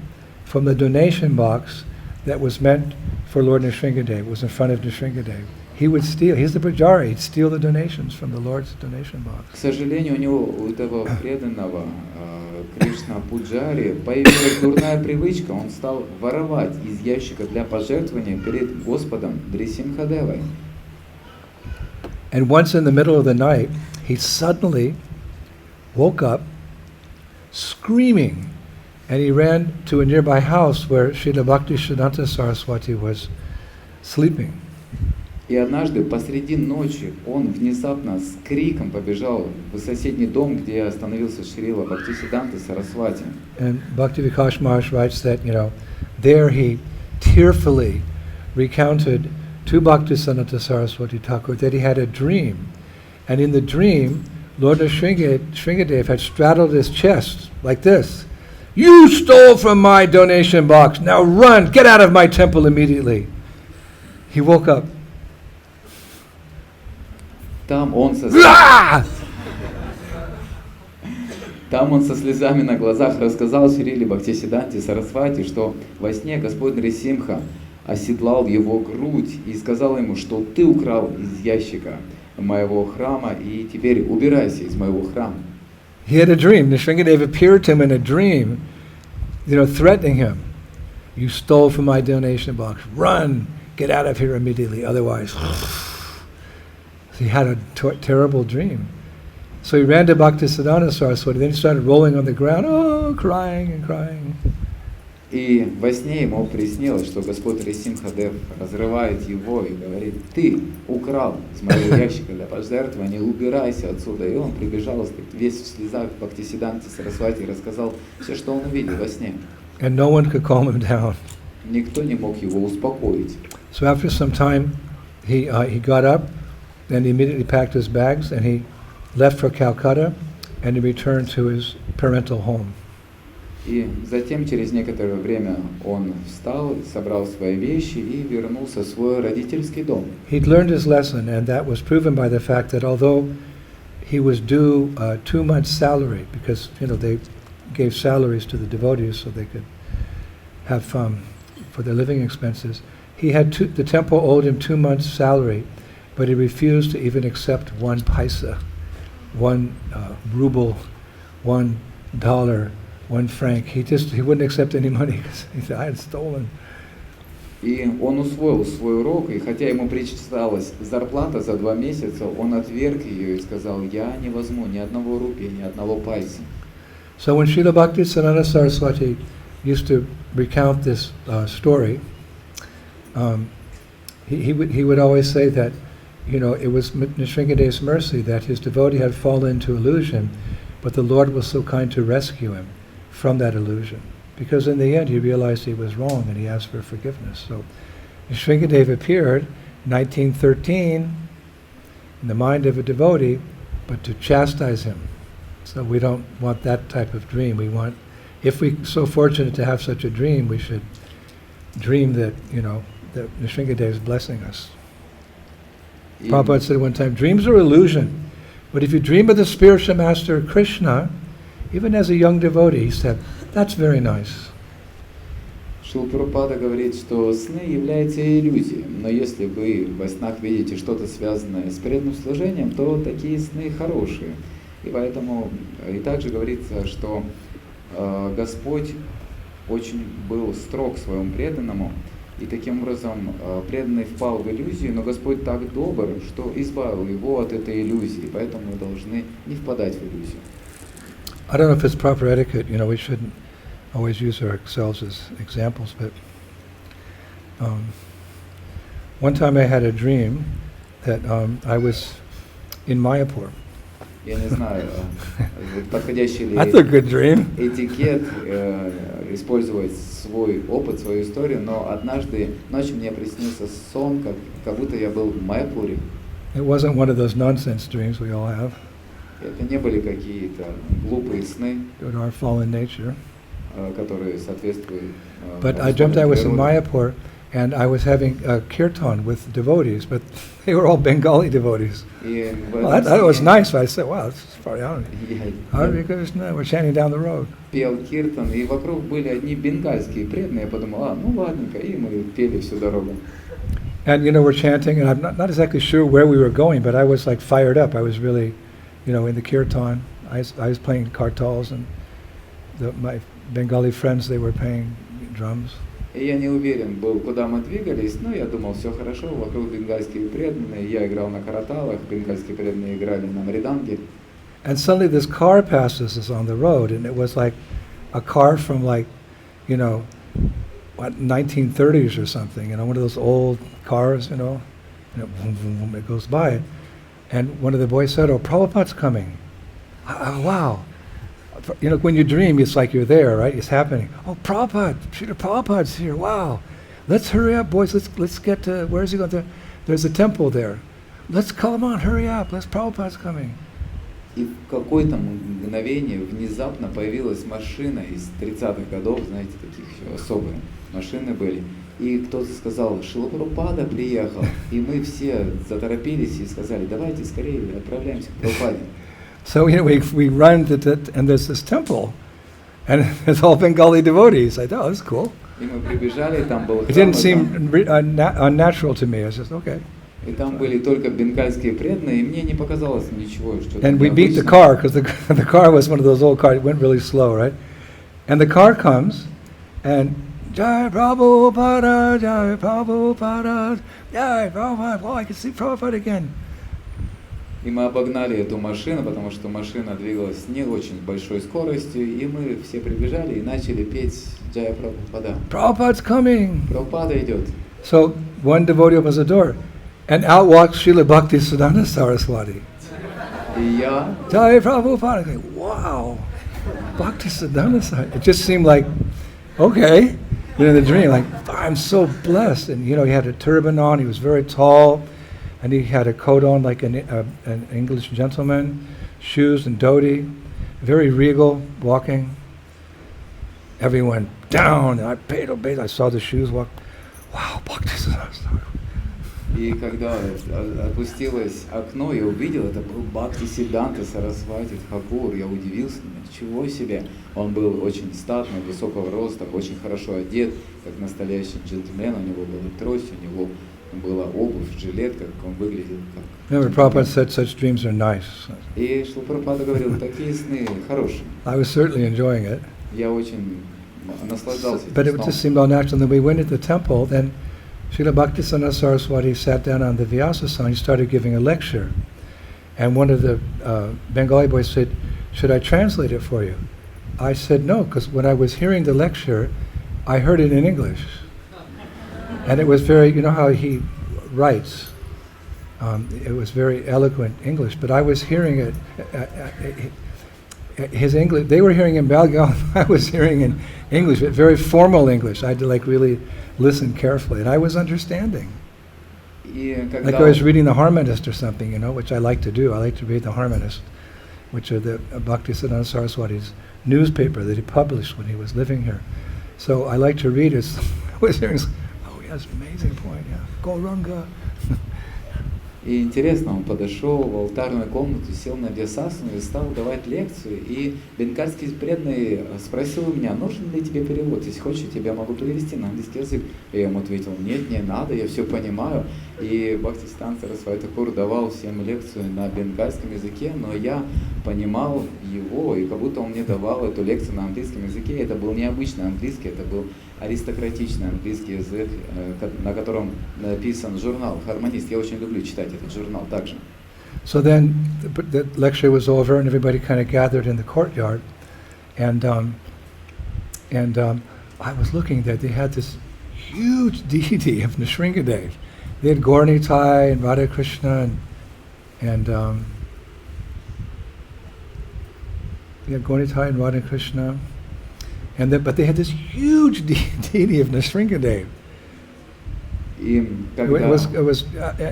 from the donation box that was meant for Lord Nrsingadev. It was in front of Nrsingadev. He would steal. He's the Pujari. He'd steal the donations from the Lord's donation box. К сожалению, у него, у этого преданного Кришна Пуджари появилась дурная привычка. Он стал воровать из ящика для пожертвования перед Господом Нрисимхадевой. And once in the middle of the night, he suddenly woke up screaming, and he ran to a nearby house where Srila Bhaktisiddhanta Saraswati was sleeping. И однажды посреди ночи он внезапно с криком побежал в соседний дом, где остановился Шрила Бхактисиддханта Сарасвати. And Bhakti Vikas Maharaj writes that, there he tearfully recounted to Bhaktisiddhanta Saraswati Thakur that he had a dream. And in the dream, Lord Nrsingadev had straddled his chest like this. You stole from my donation box. Now run, get out of my temple immediately. He woke up. Там он со слезами на глазах рассказал Шриле Бхактисиддханте Сарасвати, что во сне Господь Нрисимха оседлал его грудь и сказал ему, что ты украл из ящика моего храма, и теперь убирайся из моего храма. He had a dream. Nrsingadev appeared to him in a dream, threatening him. You stole from my donation box. Run, get out of here immediately, otherwise. He had a terrible dream. So he ran to Bhaktisiddhanta Saraswati, then he started rolling on the ground, crying and crying. И во сне ему приснилось, что Господь Нрисимхадев разрывает его и говорит, ты украл из моего ящика для пожертвования, убирайся отсюда. И он прибежал весь в слезах к Бхактисиддханте Сарасвати и рассказал все, что он увидел во сне. And no one could calm him down. Никто не мог его успокоить. So after some time, he got up, and he immediately packed his bags, and he left for Calcutta, and he returned to his parental home. И затем, через некоторое время, он встал, собрал свои вещи и вернулся в свой родительский дом. He'd learned his lesson, and that was proven by the fact that although he was due 2 months' salary, because they gave salaries to the devotees so they could have for their living expenses, the temple owed him 2 months' salary, but he refused to even accept 1 paisa, 1 ruble, $1, 1 franc. He wouldn't accept any money because he said, I had stolen. И он усвоил свой урок, и хотя ему причиталась зарплата за 2 месяца, он отверг ее и сказал, я не возьму ни одного рупия, ни одного пайса. So when Srila Bhaktisiddhanta Saraswati used to recount this story, he would always say that, it was Nrsingadev's mercy that his devotee had fallen into illusion, but the Lord was so kind to rescue him from that illusion. Because in the end he realized he was wrong and he asked for forgiveness. So Nrsingadev appeared in 1913 in the mind of a devotee, but to chastise him. So we don't want that type of dream. We want, if we're so fortunate to have such a dream, we should dream that, that Nrsingadev is blessing us. Prabhupada said one time, dreams are illusion, but if you dream of the spiritual master Krishna, even as a young devotee, he said, that's very nice. Шрила Прабхупада говорит, что сны являются иллюзией, но если вы во снах видите что-то связанное с преданным служением, то такие сны хорошие. И поэтому и также говорится, что Господь очень был строг к своему преданному, и таким образом преданный впал в иллюзию, но Господь так добр, что избавил его от этой иллюзии, поэтому мы должны не впадать в иллюзию. I don't know if it's proper etiquette, we shouldn't always use ourselves as examples, but one time I had a dream that I was in Mayapur. Я не знаю, подходящий ли That's a good dream. этикет использовать свой опыт, свою историю, но однажды ночью мне приснился сон, как будто я был в Майяпуре. It wasn't one of those nonsense dreams we all have, Это не были какие-то глупые сны, due to our fallen nature. которые соответствуют But I dreamt I was in природе. Mayapur, and I was having a kirtan with devotees, but they were all Bengali devotees. И в Well, этом that was сне nice. I said, wow, this is probably, I don't know. я Hare Krishna, we're chanting down the road. пел киртан, и вокруг были одни бенгальские преданные. Я подумал, ну ладненько, и мы пели всю дорогу. And, we're chanting, and I'm not exactly sure where we were going, but I was like fired up. I was really, in the kirtan. I was playing kartals, and my Bengali friends, they were playing drums. И я не уверен был, куда мы двигались, но я думал, все хорошо, вокруг бенгальские преданные, я играл на караталах, бенгальские преданные играли на мриданге. And suddenly this car passes us on the road, and it was like a car from what, 1930s or something, one of those old cars, and it, boom, boom, boom, it goes by. And one of the boys said, "Oh, Prabhupada's coming." Wow. When you dream, it's like you're there, right? It's happening. Oh, Prabhupada, Srila Prabhupada's here. Wow. Let's hurry up, boys. Let's get to, where's he going to? There's a temple there. Let's come on, hurry up. Prabhupada's coming. И в какое-то мгновение внезапно появилась машина из 30-х годов, знаете, таких еще особые машины были. И кто-то сказал, Шрила Прабхупада приехал. И мы все заторопились и сказали, давайте скорее отправляемся к Прабхупаде. So we run and there's this temple, and it's all Bengali devotees. I thought, oh, that's cool. И мы прибежали, и там был It храм, didn't seem unnatural to me. I was just, okay. и там были только бенгальские преданные, и мне не показалось ничего, что And we beat the car, because the car was one of those old cars. It went really slow, right? And the car comes, and Jai Prabhupada, Jai Prabhupada, Jai Prabhupada. Oh, I can see Prabhupada again. И мы обогнали эту машину, потому что машина двигалась с не очень большой скоростью, и мы все прибежали и начали петь Джая Прабхупада. Prabhupada's coming. Прабхупада идет. So one devotee opens the door, and out walks Srila Bhaktisiddhanta Saraswati. И я, Jai Prabhupada. I think, wow, Bhaktisiddhanta Saraswati. It just seemed like, okay, in the dream, like, I'm so blessed. And, he had a turban on, he was very tall, and he had a coat on like an English gentleman, shoes and dhoti, very regal, walking. Everyone down, and I paid obey. I saw the shoes walk. Wow, Bhaktisiddhanta. и когда опустилось окно, я увидел, это был Бхактисиддханта Сарасвати Тхакур. Я удивился, ничего себе. Он был очень статный, высокого роста, очень хорошо одет, как настоящий джентльмен. У него была трость, у него была обувь, жилет, как он выглядел. Remember, Prabhupada said such dreams are nice. И Шрила Прабхупада говорил, такие сны хорошие. I was certainly enjoying it. Я очень наслаждался But этим it сном. just seemed all natural. And then we went into the temple, then Srila Bhaktisiddhanta Saraswati sat down on the Vyasasana. He started giving a lecture. And one of the Bengali boys said, should I translate it for you? I said no, because when I was hearing the lecture, I heard it in English. And it was very, how he writes. It was very eloquent English, but I was hearing it, his English, they were hearing in Bengali, I was hearing in English, but very formal English. I had to really listen carefully, and I was understanding. И Like когда I was reading the Harmonist or something, which I like to do. I like to read the Harmonist, which are the Bhaktisiddhanta Saraswati's newspaper that he published when he was living here. So I like to read it. I was hearing, oh, he has an amazing point, yeah. Gauranga. И интересно, он подошел в алтарную комнату, сел на Вьясасану и стал давать лекцию. И бенгальский преданный спросил меня, нужен ли тебе перевод? Если хочешь, я тебя могу перевести на английский язык. И я ему ответил, нет, не надо, я все понимаю. И Бхактисиддханта Сарасвати Тхакур давал всем лекцию на бенгальском языке, но я понимал его, и как будто он мне давал эту лекцию на английском языке. Это был необычный английский, это был аристократичный английский язык, на котором написан журнал «Harmonist». Я очень люблю читать этот журнал также. So then the lecture was over, and everybody kind of gathered in the courtyard, and I was looking there. They had this huge deity of Nrsimhadev. They had Gaurnitai and Radha Krishna, and they had Gaurnitai and Radha Krishna, But they had this huge deity of Nrsimhadev. И It когда, was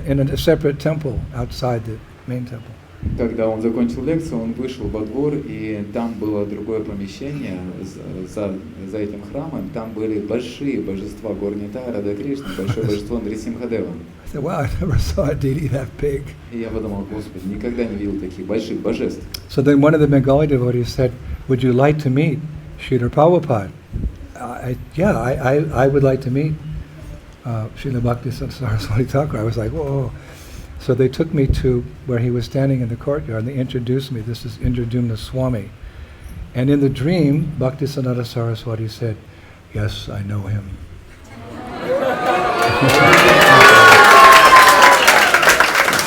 in a separate temple outside the main temple. когда он закончил лекцию, он вышел во двор, и там было другое помещение за этим храмом. Там были большие божества Горнита, Рада Кришны, большое божество Нрисимхадева. I said, wow, I never saw a deity that big. И я подумал, Господи, никогда не видел таких больших божеств. So then one of the Bengali devotees said, would you like to meet Srila Prabhupada? I would like to meet Srila Bhakti Saraswati Thakur. I was like, whoa. So they took me to where he was standing in the courtyard, and they introduced me. This is Indradyumna Swami. And in the dream, Bhakti Saraswati said, yes, I know him.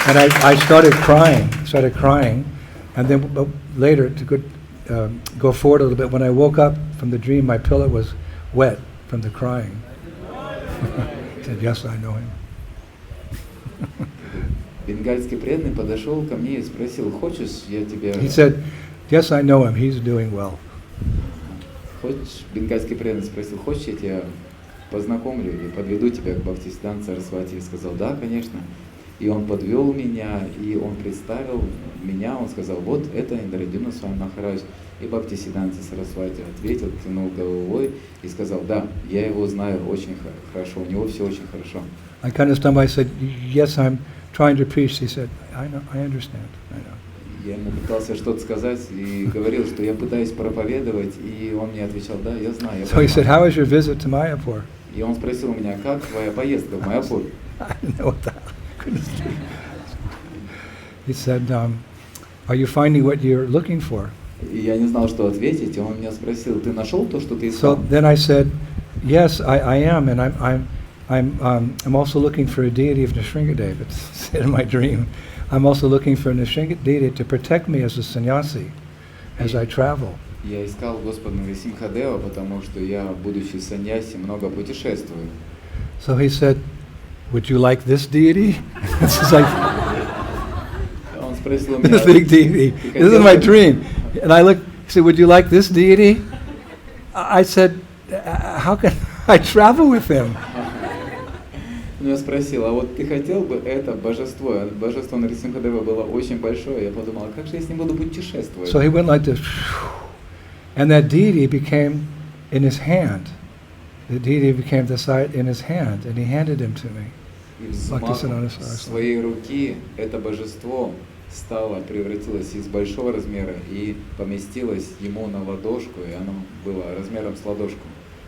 And I started crying. And then later, to go forward a little bit, when I woke up from the dream, my pillow was wet from the crying. He said, yes, I know him. Бенгальский преданный подошел ко мне и спросил, хочешь, я тебе... He said, yes, I know him, he's doing well. Хочешь, бенгальский преданный спросил, хочешь, я тебя познакомлю или подведу тебя к Бхактисиданта Сарасвати? Я сказал, да, конечно. И он подвел меня, и он представил меня, он сказал, вот это Индрадьюмна Свами Махарадж. И Бхактисиданта Сарасвати ответил, кивнул головой и сказал, да, я его знаю очень хорошо, у него все очень хорошо. I kind of stumbled, I said, yes, I'm trying to preach. He said, I know, I understand, I know. Я ему пытался что-то сказать и говорил, что я пытаюсь проповедовать, и он мне отвечал, да, я знаю, я So he said, how was your visit to Mayapur? И он спросил у меня, как твоя поездка в Майяпур? I didn't know what that was. He said, are you finding what you're looking for? И я не знал, что ответить, и он меня спросил, ты нашел то, что ты So искал? then I said, yes, I am, and I'm also looking for a deity of Nrsimhadev. It's in my dream. I'm also looking for a Nrsimhadev deity to protect me as a sannyasi as I travel. Я искал Господа Нрисимхадева, потому что я, будучи саньяси, много путешествую. So he said, would you like this deity? This is like Он спросил у this меня, big deity. ты This is my хотел бы- dream. And I looked, he said, would you like this deity? I said, how can I travel with him? Он меня спросил, а вот ты хотел бы это божество? Божество Нрисимхадева было очень большое. Я подумал, а как же я с ним буду путешествовать? So he went like this, and that deity became in his hand. The deity became the sight in his hand, and he handed him to me. И взмахом своей руки это божество превратилось из большого размера и поместилось ему на ладошку, и оно было размером с ладошку.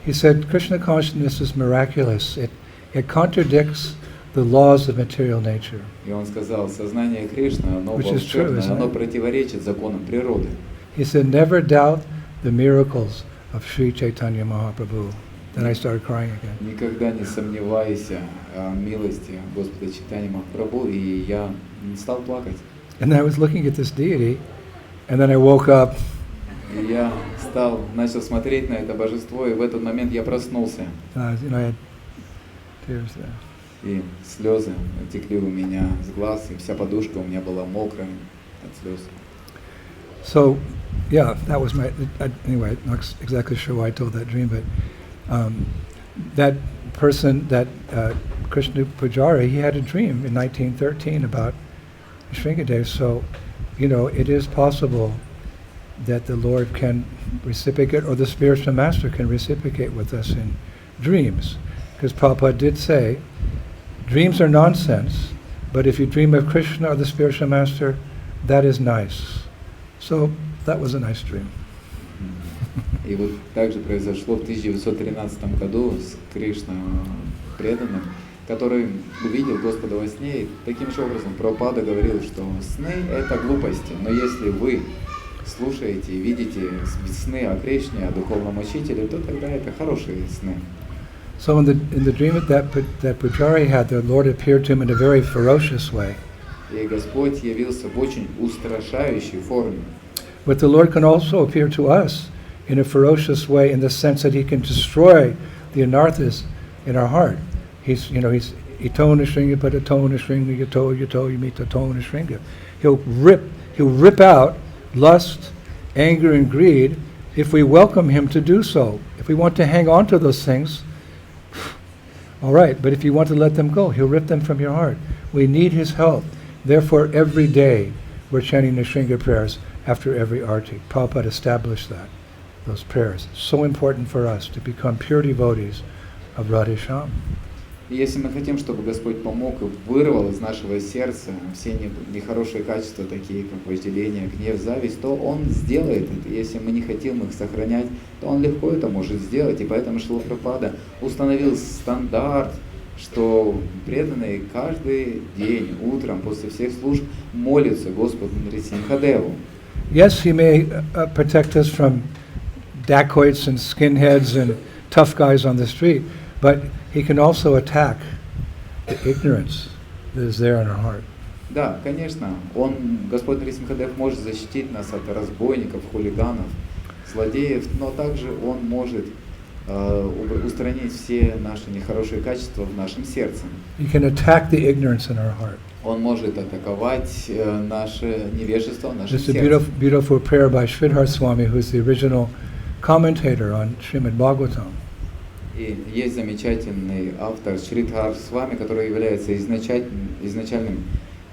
He said, Krishna consciousness is miraculous. It contradicts the laws of material nature. И он сказал, сознание Кришны, оно Which is true, волшебное, isn't оно it? противоречит законам природы. He said, never doubt the miracles of Sri Chaitanya Mahaprabhu. Then I started crying again. Никогда не сомневайся о милости Господа Чайтаньи Махапрабху, и я стал плакать. And then I was looking at this deity, and then I woke up, И я начал смотреть на это божество, и в этот момент я проснулся. and I had tears there. И слезы текли у меня с глаз, и вся подушка у меня была мокрая от слез. So, yeah, that was my, anyway, I'm not exactly sure why I told that dream, but that person, that Krishna Pujari, he had a dream in 1913 about Nrsimhadev. So, it is possible that the Lord can reciprocate, or the spiritual master can reciprocate with us in dreams. Because Prabhupada did say, dreams are nonsense, but if you dream of Krishna or the spiritual master, that is nice. So that was a nice dream. И вот так же произошло в 1913 году с Кришна преданным, который увидел Господа во сне. И таким же образом Прабхупада говорил, что сны — это глупости, но если вы слушаете и видите сны о Кришне, о духовном учителе, то тогда это хорошие сны. So in the dream that Pujari had, the Lord appeared to him in a very ferocious way. И Господь явился в очень устрашающей форме. But the Lord can also appear to us in a ferocious way, in the sense that He can destroy the anarthas in our heart. He's ito nishringa, but ito nishringa, yato yumita to nishringa. He'll rip out lust, anger, and greed if we welcome him to do so. If we want to hang on to those things, all right, but if you want to let them go, he'll rip them from your heart. We need his help. Therefore, every day we're chanting the Shringa prayers after every arti. Prabhupada established that, those prayers. So important for us to become pure devotees of Radhesham. И если мы хотим, чтобы Господь помог и вырвал из нашего сердца все нехорошие качества, такие как вожделение, гнев, зависть, то Он сделает это. Если мы не хотим их сохранять, то Он легко это может сделать. И поэтому Шрила Прабхупада установил стандарт, что преданные каждый день, утром, после всех служб, молятся Господу Нарисимхадеву. Yes, he may protect us from dacoits and skinheads and tough guys on the street, but he can also attack the ignorance that is there in our heart. Да, конечно, Господь Нарисимхадев может защитить нас от разбойников, хулиганов, злодеев, но также Он может устранить все наши нехорошие качества в нашем сердце. He can attack the ignorance in our heart. Он может атаковать наше невежество в нашем This is a сердце. beautiful prayer by Sridhar Swami, who is the original commentator on Srimad Bhagavatam. И есть замечательный автор Шридхар Свами, который является изначальным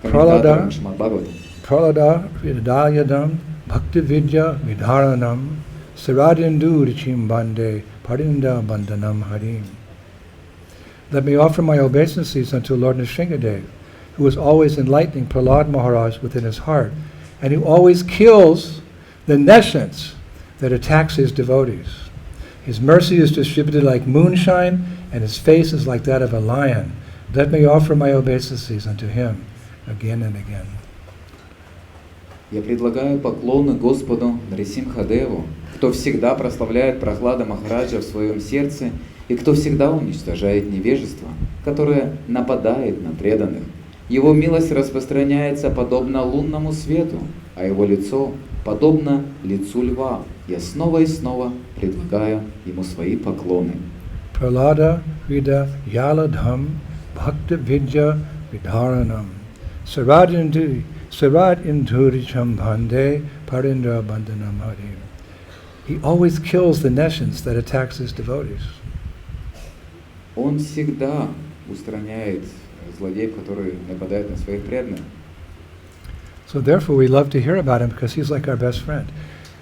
комментатором Шримад Бхагаватам. Pralada Vidayadam Bhakti Vidya Vidharanam Saradindu Richim Bande Parinda Bandanam Harim. Let me offer my obeisances unto Lord Nrsingadev, who is always enlightening Prahlad Maharaj within his heart, and who always kills the nescience that attacks his devotees. His mercy is distributed like moonshine, and his face is like that of a lion. Let me offer my obeisances unto him again and again. Я предлагаю поклоны Господу Нарисимхадеву, кто всегда прославляет Прахлада Махараджа в своем сердце и кто всегда уничтожает невежество, которое нападает на преданных. Его милость распространяется подобно лунному свету, а его лицо подобно лицу льва. Я снова и снова предлагаю ему свои поклоны. Pralada Vida Yaladham Bhakta Vidya Vidharanam Sarad Induricham Bhande Parindra Bandhanam Harim. He always kills the nescience that attacks his devotees. Он всегда устраняет злодеев, которые нападают на своих преданных. So therefore we love to hear about him because he's like our best friend.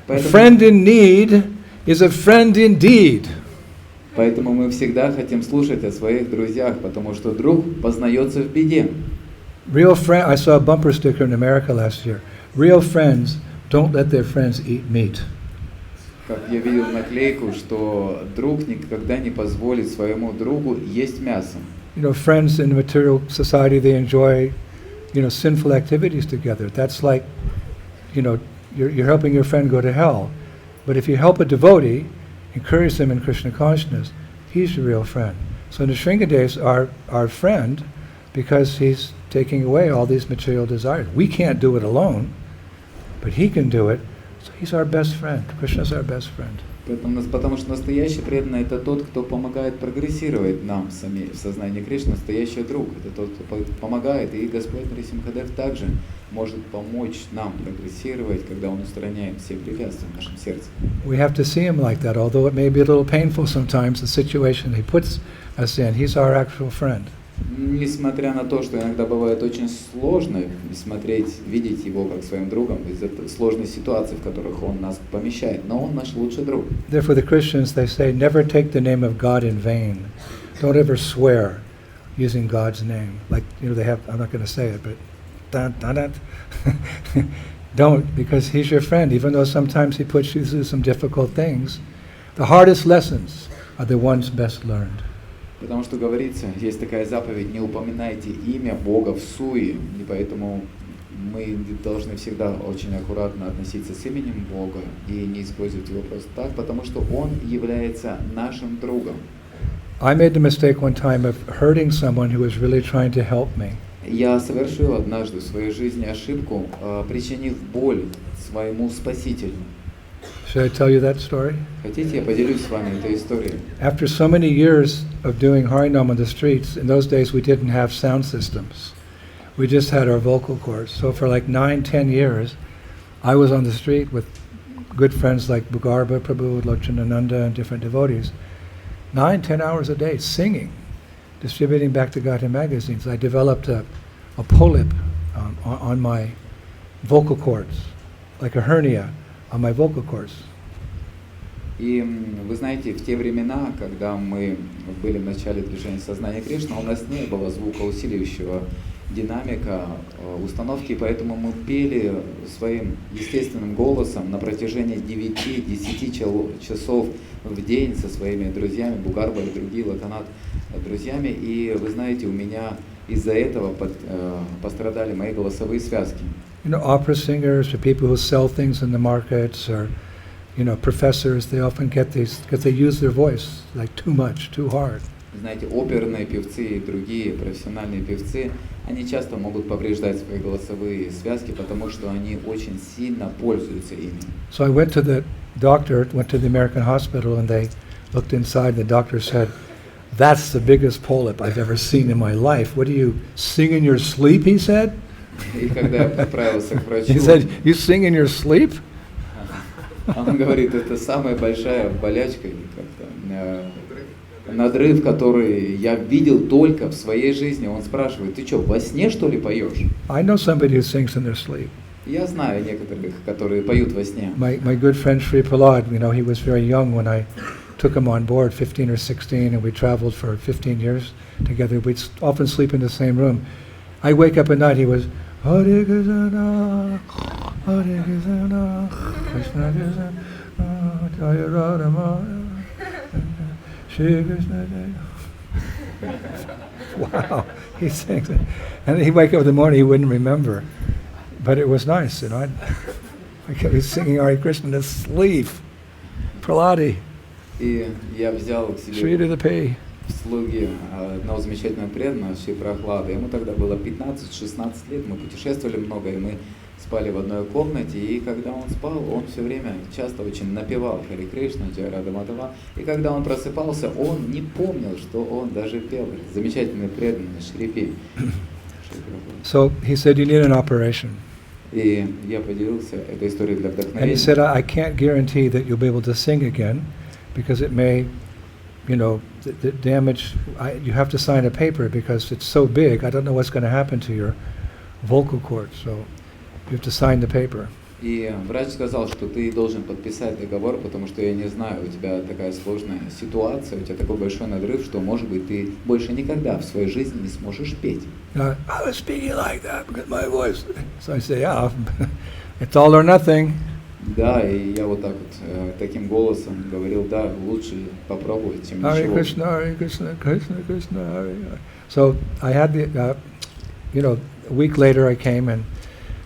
A Поэтому, friend in need is a friend indeed. поэтому мы всегда хотим слушать о своих друзьях, потому что друг познается в беде. Real friend. I saw a bumper sticker in America last year. Real friends don't let their friends eat meat. Как я видел наклейку, что друг никогда не позволит своему другу есть мясо. You know, friends in material society, they enjoy, sinful activities together. That's like, you're helping your friend go to hell. But if you help a devotee, encourage them in Krishna consciousness, he's your real friend. So Nrsingadev is our friend because he's taking away all these material desires. We can't do it alone, but he can do it. So he's our best friend. Krishna's our best friend. Потому что настоящий преданный это тот, кто помогает прогрессировать нам сами в сознании Кришны. Настоящий друг это тот, кто помогает. И Господь Нарисимхадев также может помочь нам прогрессировать, когда Он устраняет все препятствия в нашем сердце. We have to see him like that, although it may be a little painful sometimes, the situation he puts us in. He's our actual friend. Несмотря на то, что иногда бывает очень сложно видеть его как своим другом из-за сложной ситуации, в которых он нас помещает, но он наш лучший друг. Therefore the Christians, they say, never take the name of God in vain. Don't ever swear using God's name. Like, they have, I'm not going to say it, but don't, because he's your friend. Even though sometimes he puts you through some difficult things, the hardest lessons are the ones best learned. Потому что говорится, есть такая заповедь, не упоминайте имя Бога в суе, и поэтому мы должны всегда очень аккуратно относиться с именем Бога и не использовать его просто так, потому что Он является нашим другом. I made the mistake one time of hurting someone who was really trying to help me. Я совершил однажды в своей жизни ошибку, причинив боль своему Спасителю. Should I tell you that story? Хотите, я поделюсь с вами этой историей? After so many years of doing Harinam on the streets, in those days we didn't have sound systems. We just had our vocal cords. So for like 9-10 years, I was on the street with good friends like Bhugarba Prabhu, Lochanananda, and different devotees, 9-10 hours a day singing, distributing Bhakti-Gata magazines. I developed a polyp on my vocal cords, like a hernia on my vocal cords. И вы знаете, в те времена, когда мы были в начале движения сознания Кришны, у нас не было звукоусиливающего динамика, установки, поэтому мы пели своим естественным голосом на протяжении 9-10 часов в день со своими друзьями, Бугарба и другие Лаканат друзьями. И вы знаете, у меня из-за этого пострадали мои голосовые связки. You know, opera singers or people who sell things in the markets or, you know, professors, they often get these because they use their voice like too much, too hard. Знаете, оперные певцы и другие профессиональные певцы, они часто могут повреждать свои голосовые связки, потому что они очень сильно пользуются ими. So I went to the doctor, went to the American hospital, and they looked inside. The doctor said, "That's the biggest polyp I've ever seen in my life. What do you sing in your sleep?" He said. И когда я отправился к врачу, He said, "You sing in your sleep?" он говорит, это самая большая болячка, или как-то надрыв, который я видел только в своей жизни. Он спрашивает, ты что, во сне что ли поешь? I know somebody who sings in their sleep. Я знаю некоторых, которые поют во сне. My good friend Sri Prahlad, you know, he was very young when I took him on board, 15 or 16, and we traveled for 15 years together. We'd often sleep in the same room. I wake up at night, he was, Hare Krishna, Hare Krishna, Krishna Krishna, Jaya Radha Maya, Shri Krishna Jaya. Wow, he sings it. And he'd wake up in the morning, he wouldn't remember. But it was nice, you know. I kept singing Hare Krishna in his sleep. Prahladi. И я взял к Shri to себе the P. в слуги одного замечательного преданного, Шри Прохлада. Ему тогда было 15-16 лет, мы путешествовали много, и мы спали в одной комнате. И когда он спал, он все время часто очень напевал Харе Кришна, Джая Рада Мадхава. И когда он просыпался, он не помнил, что он даже пел. Замечательный преданный Шри Пи. So he said, you need an operation. И я поделился этой историей для And he вдохновения. said, I can't guarantee that you'll be able to sing again because it may, you know, the damage, you have to sign a paper because it's so big. I don't know what's going to happen to your vocal cords. So you have to sign the paper. И врач сказал, что ты должен подписать договор, потому что я не знаю, у тебя такая сложная ситуация, у тебя такой большой надрыв, что, может быть, ты больше никогда в своей жизни не сможешь петь. I was speaking like that because my voice. So I say, yeah, it's all or nothing. Да, и я вот так вот таким голосом говорил, да, лучше попробовать, чем Hare ничего. Krishna, Hare Krishna, Krishna Krishna, Hare Hare. So I had the, you know, a week later I came and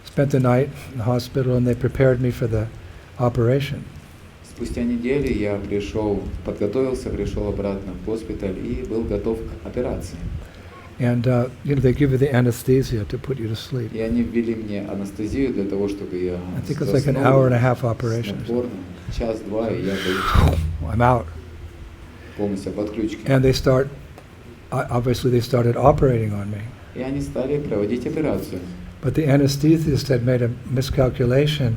spent the night in the hospital, and they prepared me for the operation. Спустя неделю я подготовился, пришел обратно в госпиталь и был готов к операции. And you know, they give you the anesthesia to put you to sleep. И они ввели мне анестезию для того, чтобы я I think it's like an hour and a half operation. Час-два, и я был I'm out. полностью в отключке. And they obviously they started operating on me. И они стали проводить операцию. But the anesthesiast had made a miscalculation,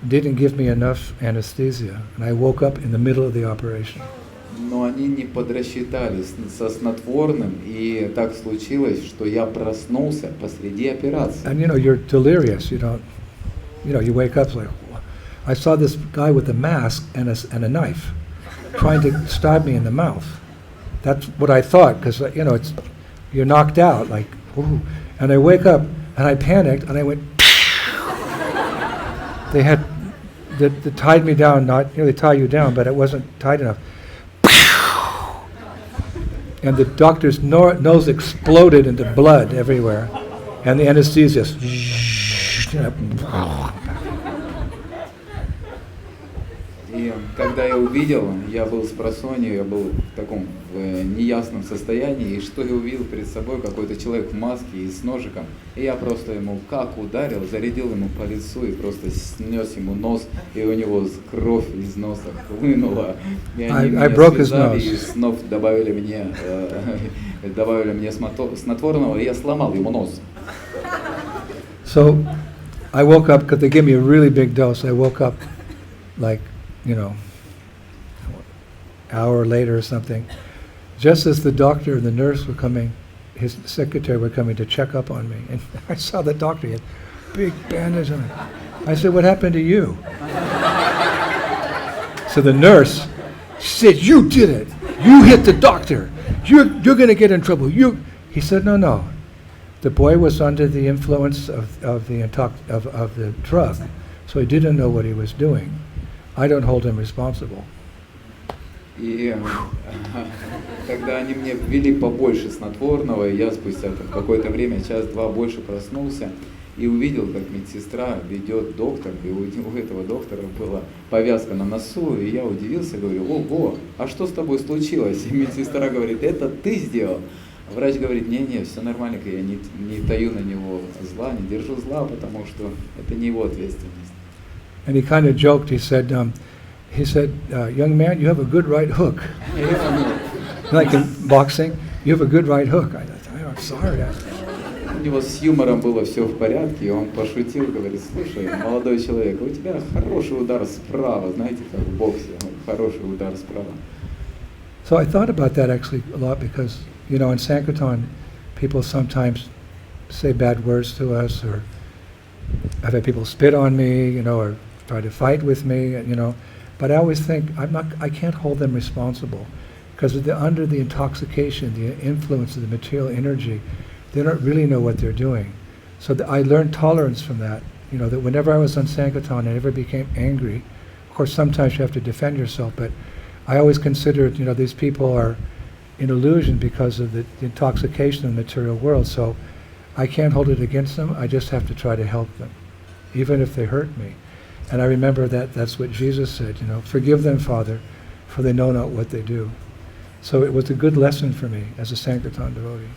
didn't give me enough anesthesia, and I woke up in the middle of the operation. Но они не подрасчитали со снотворным, и так случилось, что я проснулся посреди операции. And you know, you're delirious, you don't, you know, you wake up like, I saw this guy with a mask and a knife trying to stab me in the mouth. That's what I thought, because, you know, you're knocked out, like, ooh. And I wake up, and I panicked, and I went, they tied me down, not, you know, they tie you down, but it wasn't tight enough. And the doctor's nose exploded into blood everywhere, and the anesthesiast. И когда я увидел, я был спросонья, я был в таком неясном состоянии, и что я увидел перед собой, какой-то человек в маске и с ножиком, и я просто ему как ударил, зарядил ему по лицу и просто снес ему нос, и у него кровь из носа хлынула. И они меня связали и снова добавили мне снотворного, и я сломал ему нос. So I woke up because they gave me a really big dose. I woke up like, hour later or something, just as the doctor and the nurse were coming, his secretary were coming to check up on me, and I saw the doctor, he had big bandage on it. I said, "What happened to you?" So the nurse said, "You did it. You hit the doctor. You're going to get in trouble." He said, "No. The boy was under the influence of the drug, so he didn't know what he was doing. I don't hold him responsible." И когда они мне ввели побольше снотворного, и я спустя какое-то время, час-два больше проснулся и увидел, как медсестра ведет доктор, и у этого доктора была повязка на носу, и я удивился, говорю: "Ого, а что с тобой случилось?" И медсестра говорит: "Это ты сделал?" Врач говорит: "Не, все нормально, я не таю на него зла, не держу зла, потому что это не его ответственность." And he kind of joked. He said, "Young man, you have a good right hook." Like in boxing, you have a good right hook. I thought, "I'm sorry." У него с юмором было все в порядке, и он пошутил, говорит: "Слушай, молодой человек, у тебя хороший удар справа, знаете, как в боксе, хороший удар справа." So I thought about that actually a lot because, in Sankirtan, people sometimes say bad words to us, or I've had people spit on me, or try to fight with me, But I always think I can't hold them responsible, because they're under the intoxication, the influence of the material energy. They don't really know what they're doing. So I learned tolerance from that. That whenever I was on Sankirtan, I never became angry. Of course, sometimes you have to defend yourself, but I always considered, these people are in illusion because of the intoxication of the material world. So I can't hold it against them. I just have to try to help them, even if they hurt me. And I remember that's what Jesus said, "Forgive them, Father, for they know not what they do." So it was a good lesson for me as a Sankirtan devotee.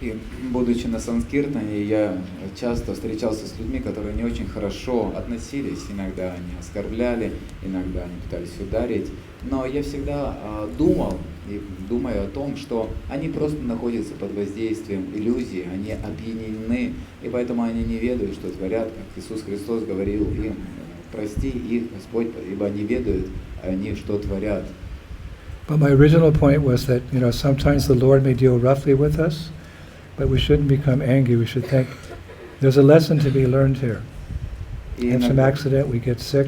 И будучи на Санскиртане, я часто встречался с людьми, которые не очень хорошо относились. Иногда они оскорбляли, иногда они пытались ударить. Но я всегда думаю о том, что они просто находятся под воздействием иллюзии, они опьянены, и поэтому они не ведают, что творят, как Иисус Христос говорил им: "Прости их, Господь, ибо они ведают, они что творят." But my original point was that, sometimes the Lord may deal roughly with us, but we shouldn't become angry. We should think there's a lesson to be learned here. In some accident, we get sick.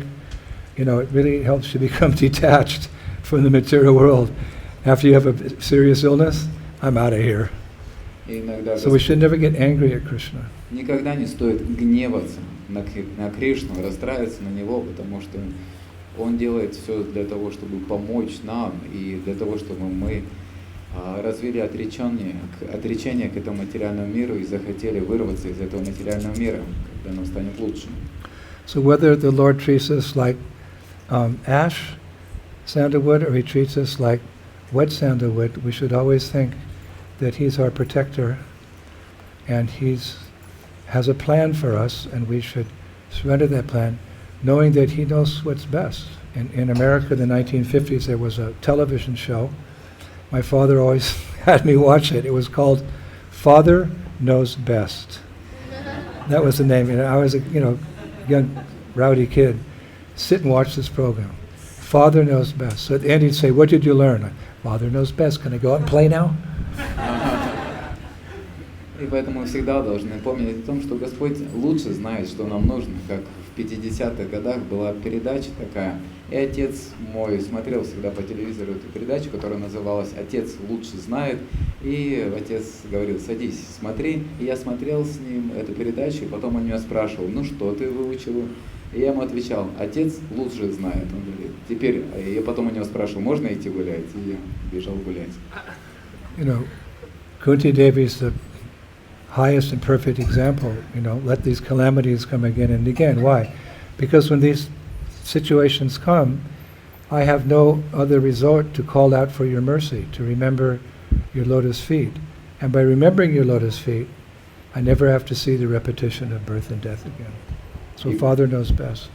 It really helps you become detached from the material world. After you have a serious illness, I'm out of here. So we should never get angry at Krishna. Никогда не стоит гневаться на Кришну, расстраиваться на него, потому что он делает все для того, чтобы помочь нам и для того, чтобы мы развили отречение к этому материальному миру и захотели вырваться из этого материального мира, когда нам станет лучше. So whether the Lord treats us like ash, sandalwood, or He treats us like wet sandalwood, we should always think that He's our protector and He has a plan for us, and we should surrender that plan, knowing that He knows what's best. In America, in the 1950s, there was a television show. My father always had me watch it. It was called Father Knows Best. That was the name. I was a young rowdy kid. Sit and watch this program. Father Knows Best. So at the end he'd say, "What did you learn?" "Father knows best. Can I go out and play now?" И поэтому мы всегда должны помнить о том, что Господь лучше знает, что нам нужно. Как в 50-х годах была передача такая, и отец мой смотрел всегда по телевизору эту передачу, которая называлась «Отец лучше знает», и отец говорил: "Садись, смотри". И я смотрел с ним эту передачу, и потом он меня спрашивал: "Ну что ты выучил?" И я ему отвечал: "Отец лучше знает". Он говорит: "Теперь", я потом у него спрашивал: "Можно идти гулять?" И я бежал гулять. Kunti Devi is the highest and perfect example. Let these calamities come again and again. Why? Because when these situations come, I have no other resort to call out for your mercy, to remember your lotus feet. And by remembering your lotus feet, I never have to see the repetition of birth and death again. So Father knows best.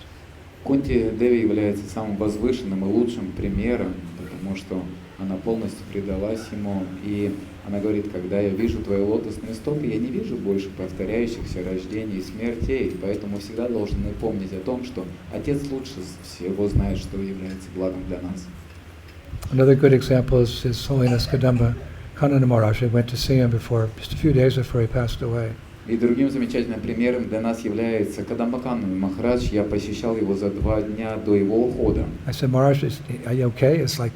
Кунти Деви является самым возвышенным и лучшим примером, потому что она полностью предалась ему, и Она говорит, когда я вижу твои лотосные стопы, я не вижу больше повторяющихся рождений и смертей, поэтому всегда должны помнить о том, что Отец лучше всего знает, что является благом для нас. Another good example is His Holiness Kadamba Kanana Maharaj. I went to see him before, just a few days before he passed away. И другим замечательным примером для нас является Кадамбакана Махарадж. Я посещал его за 2 дня до его ухода. I said, Maharaj, are you okay? It's like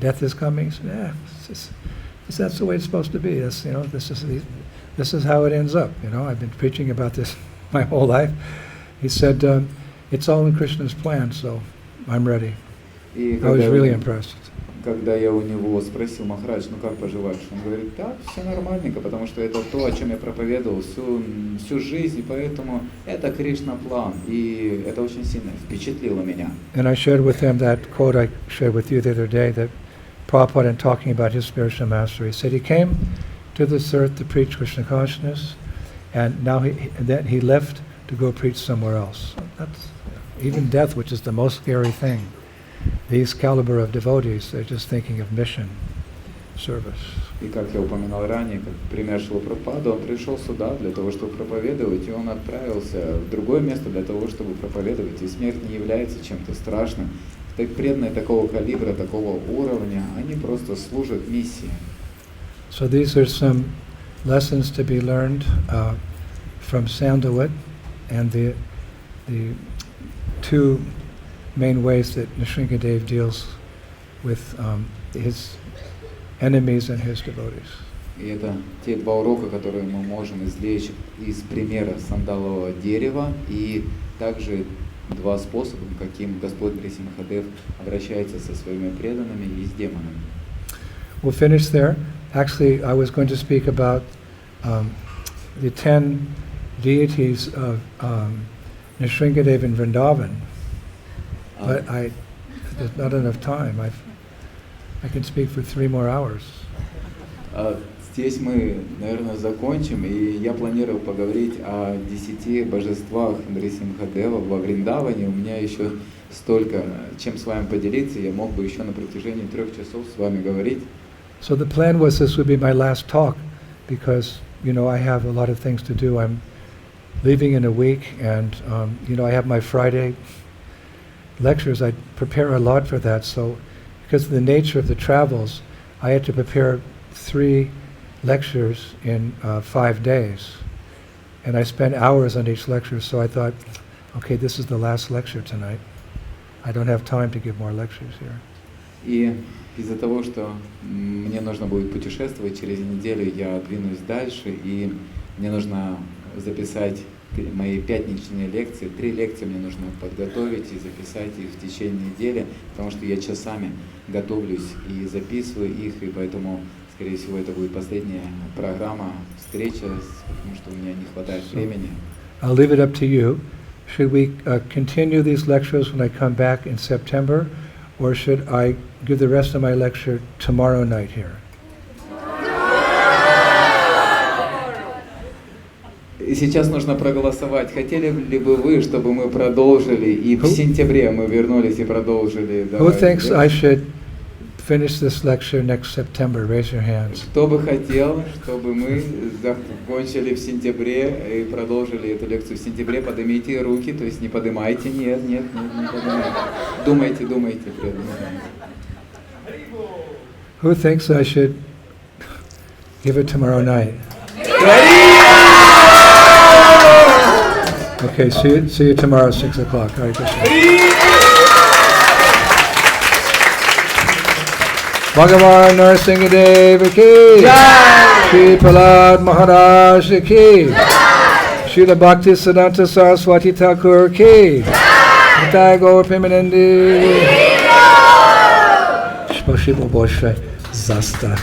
death is coming. He said, yeah, that's the way it's supposed to be. That's, this is how it ends up. I've been preaching about this my whole life. He said, it's all in Krishna's plan, so I'm ready. I was really impressed. Когда я у него спросил, Махарадж, как поживаешь? Он говорит, да, все нормальненько, потому что это то, о чем я проповедовал всю жизнь, и поэтому это Кришна план, и это очень сильно впечатлило меня. And I shared with him that quote I shared with you the other day that Prabhupada, in talking about his spiritual master, he said he came to this earth to preach Krishna consciousness, and now he left to go preach somewhere else. That's even death, which is the most scary thing. These caliber of devotees, they're just thinking of mission, service. И как я упоминал ранее, как пример Шрила Прабхупады, он пришел сюда для того, чтобы проповедовать, и он отправился в другое место для того, чтобы проповедовать. И смерть не является чем-то страшным. Так преданные такого калибра, такого уровня, они просто служат миссии. So these are some lessons to be learned from Sandalwood, and the two main ways that Nrsingadev deals with his enemies and his devotees. И это те 2 урока, которые мы можем извлечь из примера сандалового дерева, и также 2 способа, каким Господь Нрсимхадев обращается со своими преданными и с демонами. We'll finish there. Actually, I was going to speak about the 10 deities of Nrsingadev in Vrindavan. But there's not enough time. I can speak for 3 more hours. Здесь мы, наверное, закончим, и я планировал поговорить о 10 божествах Нрсимхадева во Вриндаване. У меня еще столько, чем с вами поделиться, я мог бы еще на протяжении 3 часов с вами говорить. So the plan was this would be my last talk, because I have a lot of things to do. I'm leaving in a week, and I have my Friday lectures. I prepare a lot for that, so because of the nature of the travels, I had to prepare 3 lectures in 5 days, and I spent hours on each lecture, so I thought, okay, this is the last lecture tonight. I don't have time to give more lectures here. И из-за того, что мне нужно будет путешествовать, через неделю я двинусь дальше, и мне нужно записать мои пятничные лекции. 3 лекции мне нужно подготовить и записать их в течение недели, потому что я часами готовлюсь и записываю их, и поэтому, скорее всего, это будет последняя программа, встреча, потому что у меня не хватает времени. I'll leave it up to you. Should we continue these lectures when I come back in September, or should I give the rest of my lecture tomorrow night here? И сейчас нужно проголосовать. Хотели ли бы вы, чтобы мы продолжили, и в сентябре мы вернулись и продолжили? Who thinks I should finish this lecture next September? Raise your hands. Кто бы хотел, чтобы мы закончили в сентябре и продолжили эту лекцию в сентябре? Поднимите руки, то есть не поднимайте, нет, не поднимайте. Думайте, преданные. Who thinks I should give it tomorrow night? Okay, see you tomorrow at 6 o'clock. Hare Krishna. Bhagavan Nrsingadev ki Jai! Shri Prahlad Maharaj ki Jai! Srila Bhaktisiddhanta Saraswati Thakur ki Jai! Nitai Gaur Premanandi Spasibo Boshre Zasta.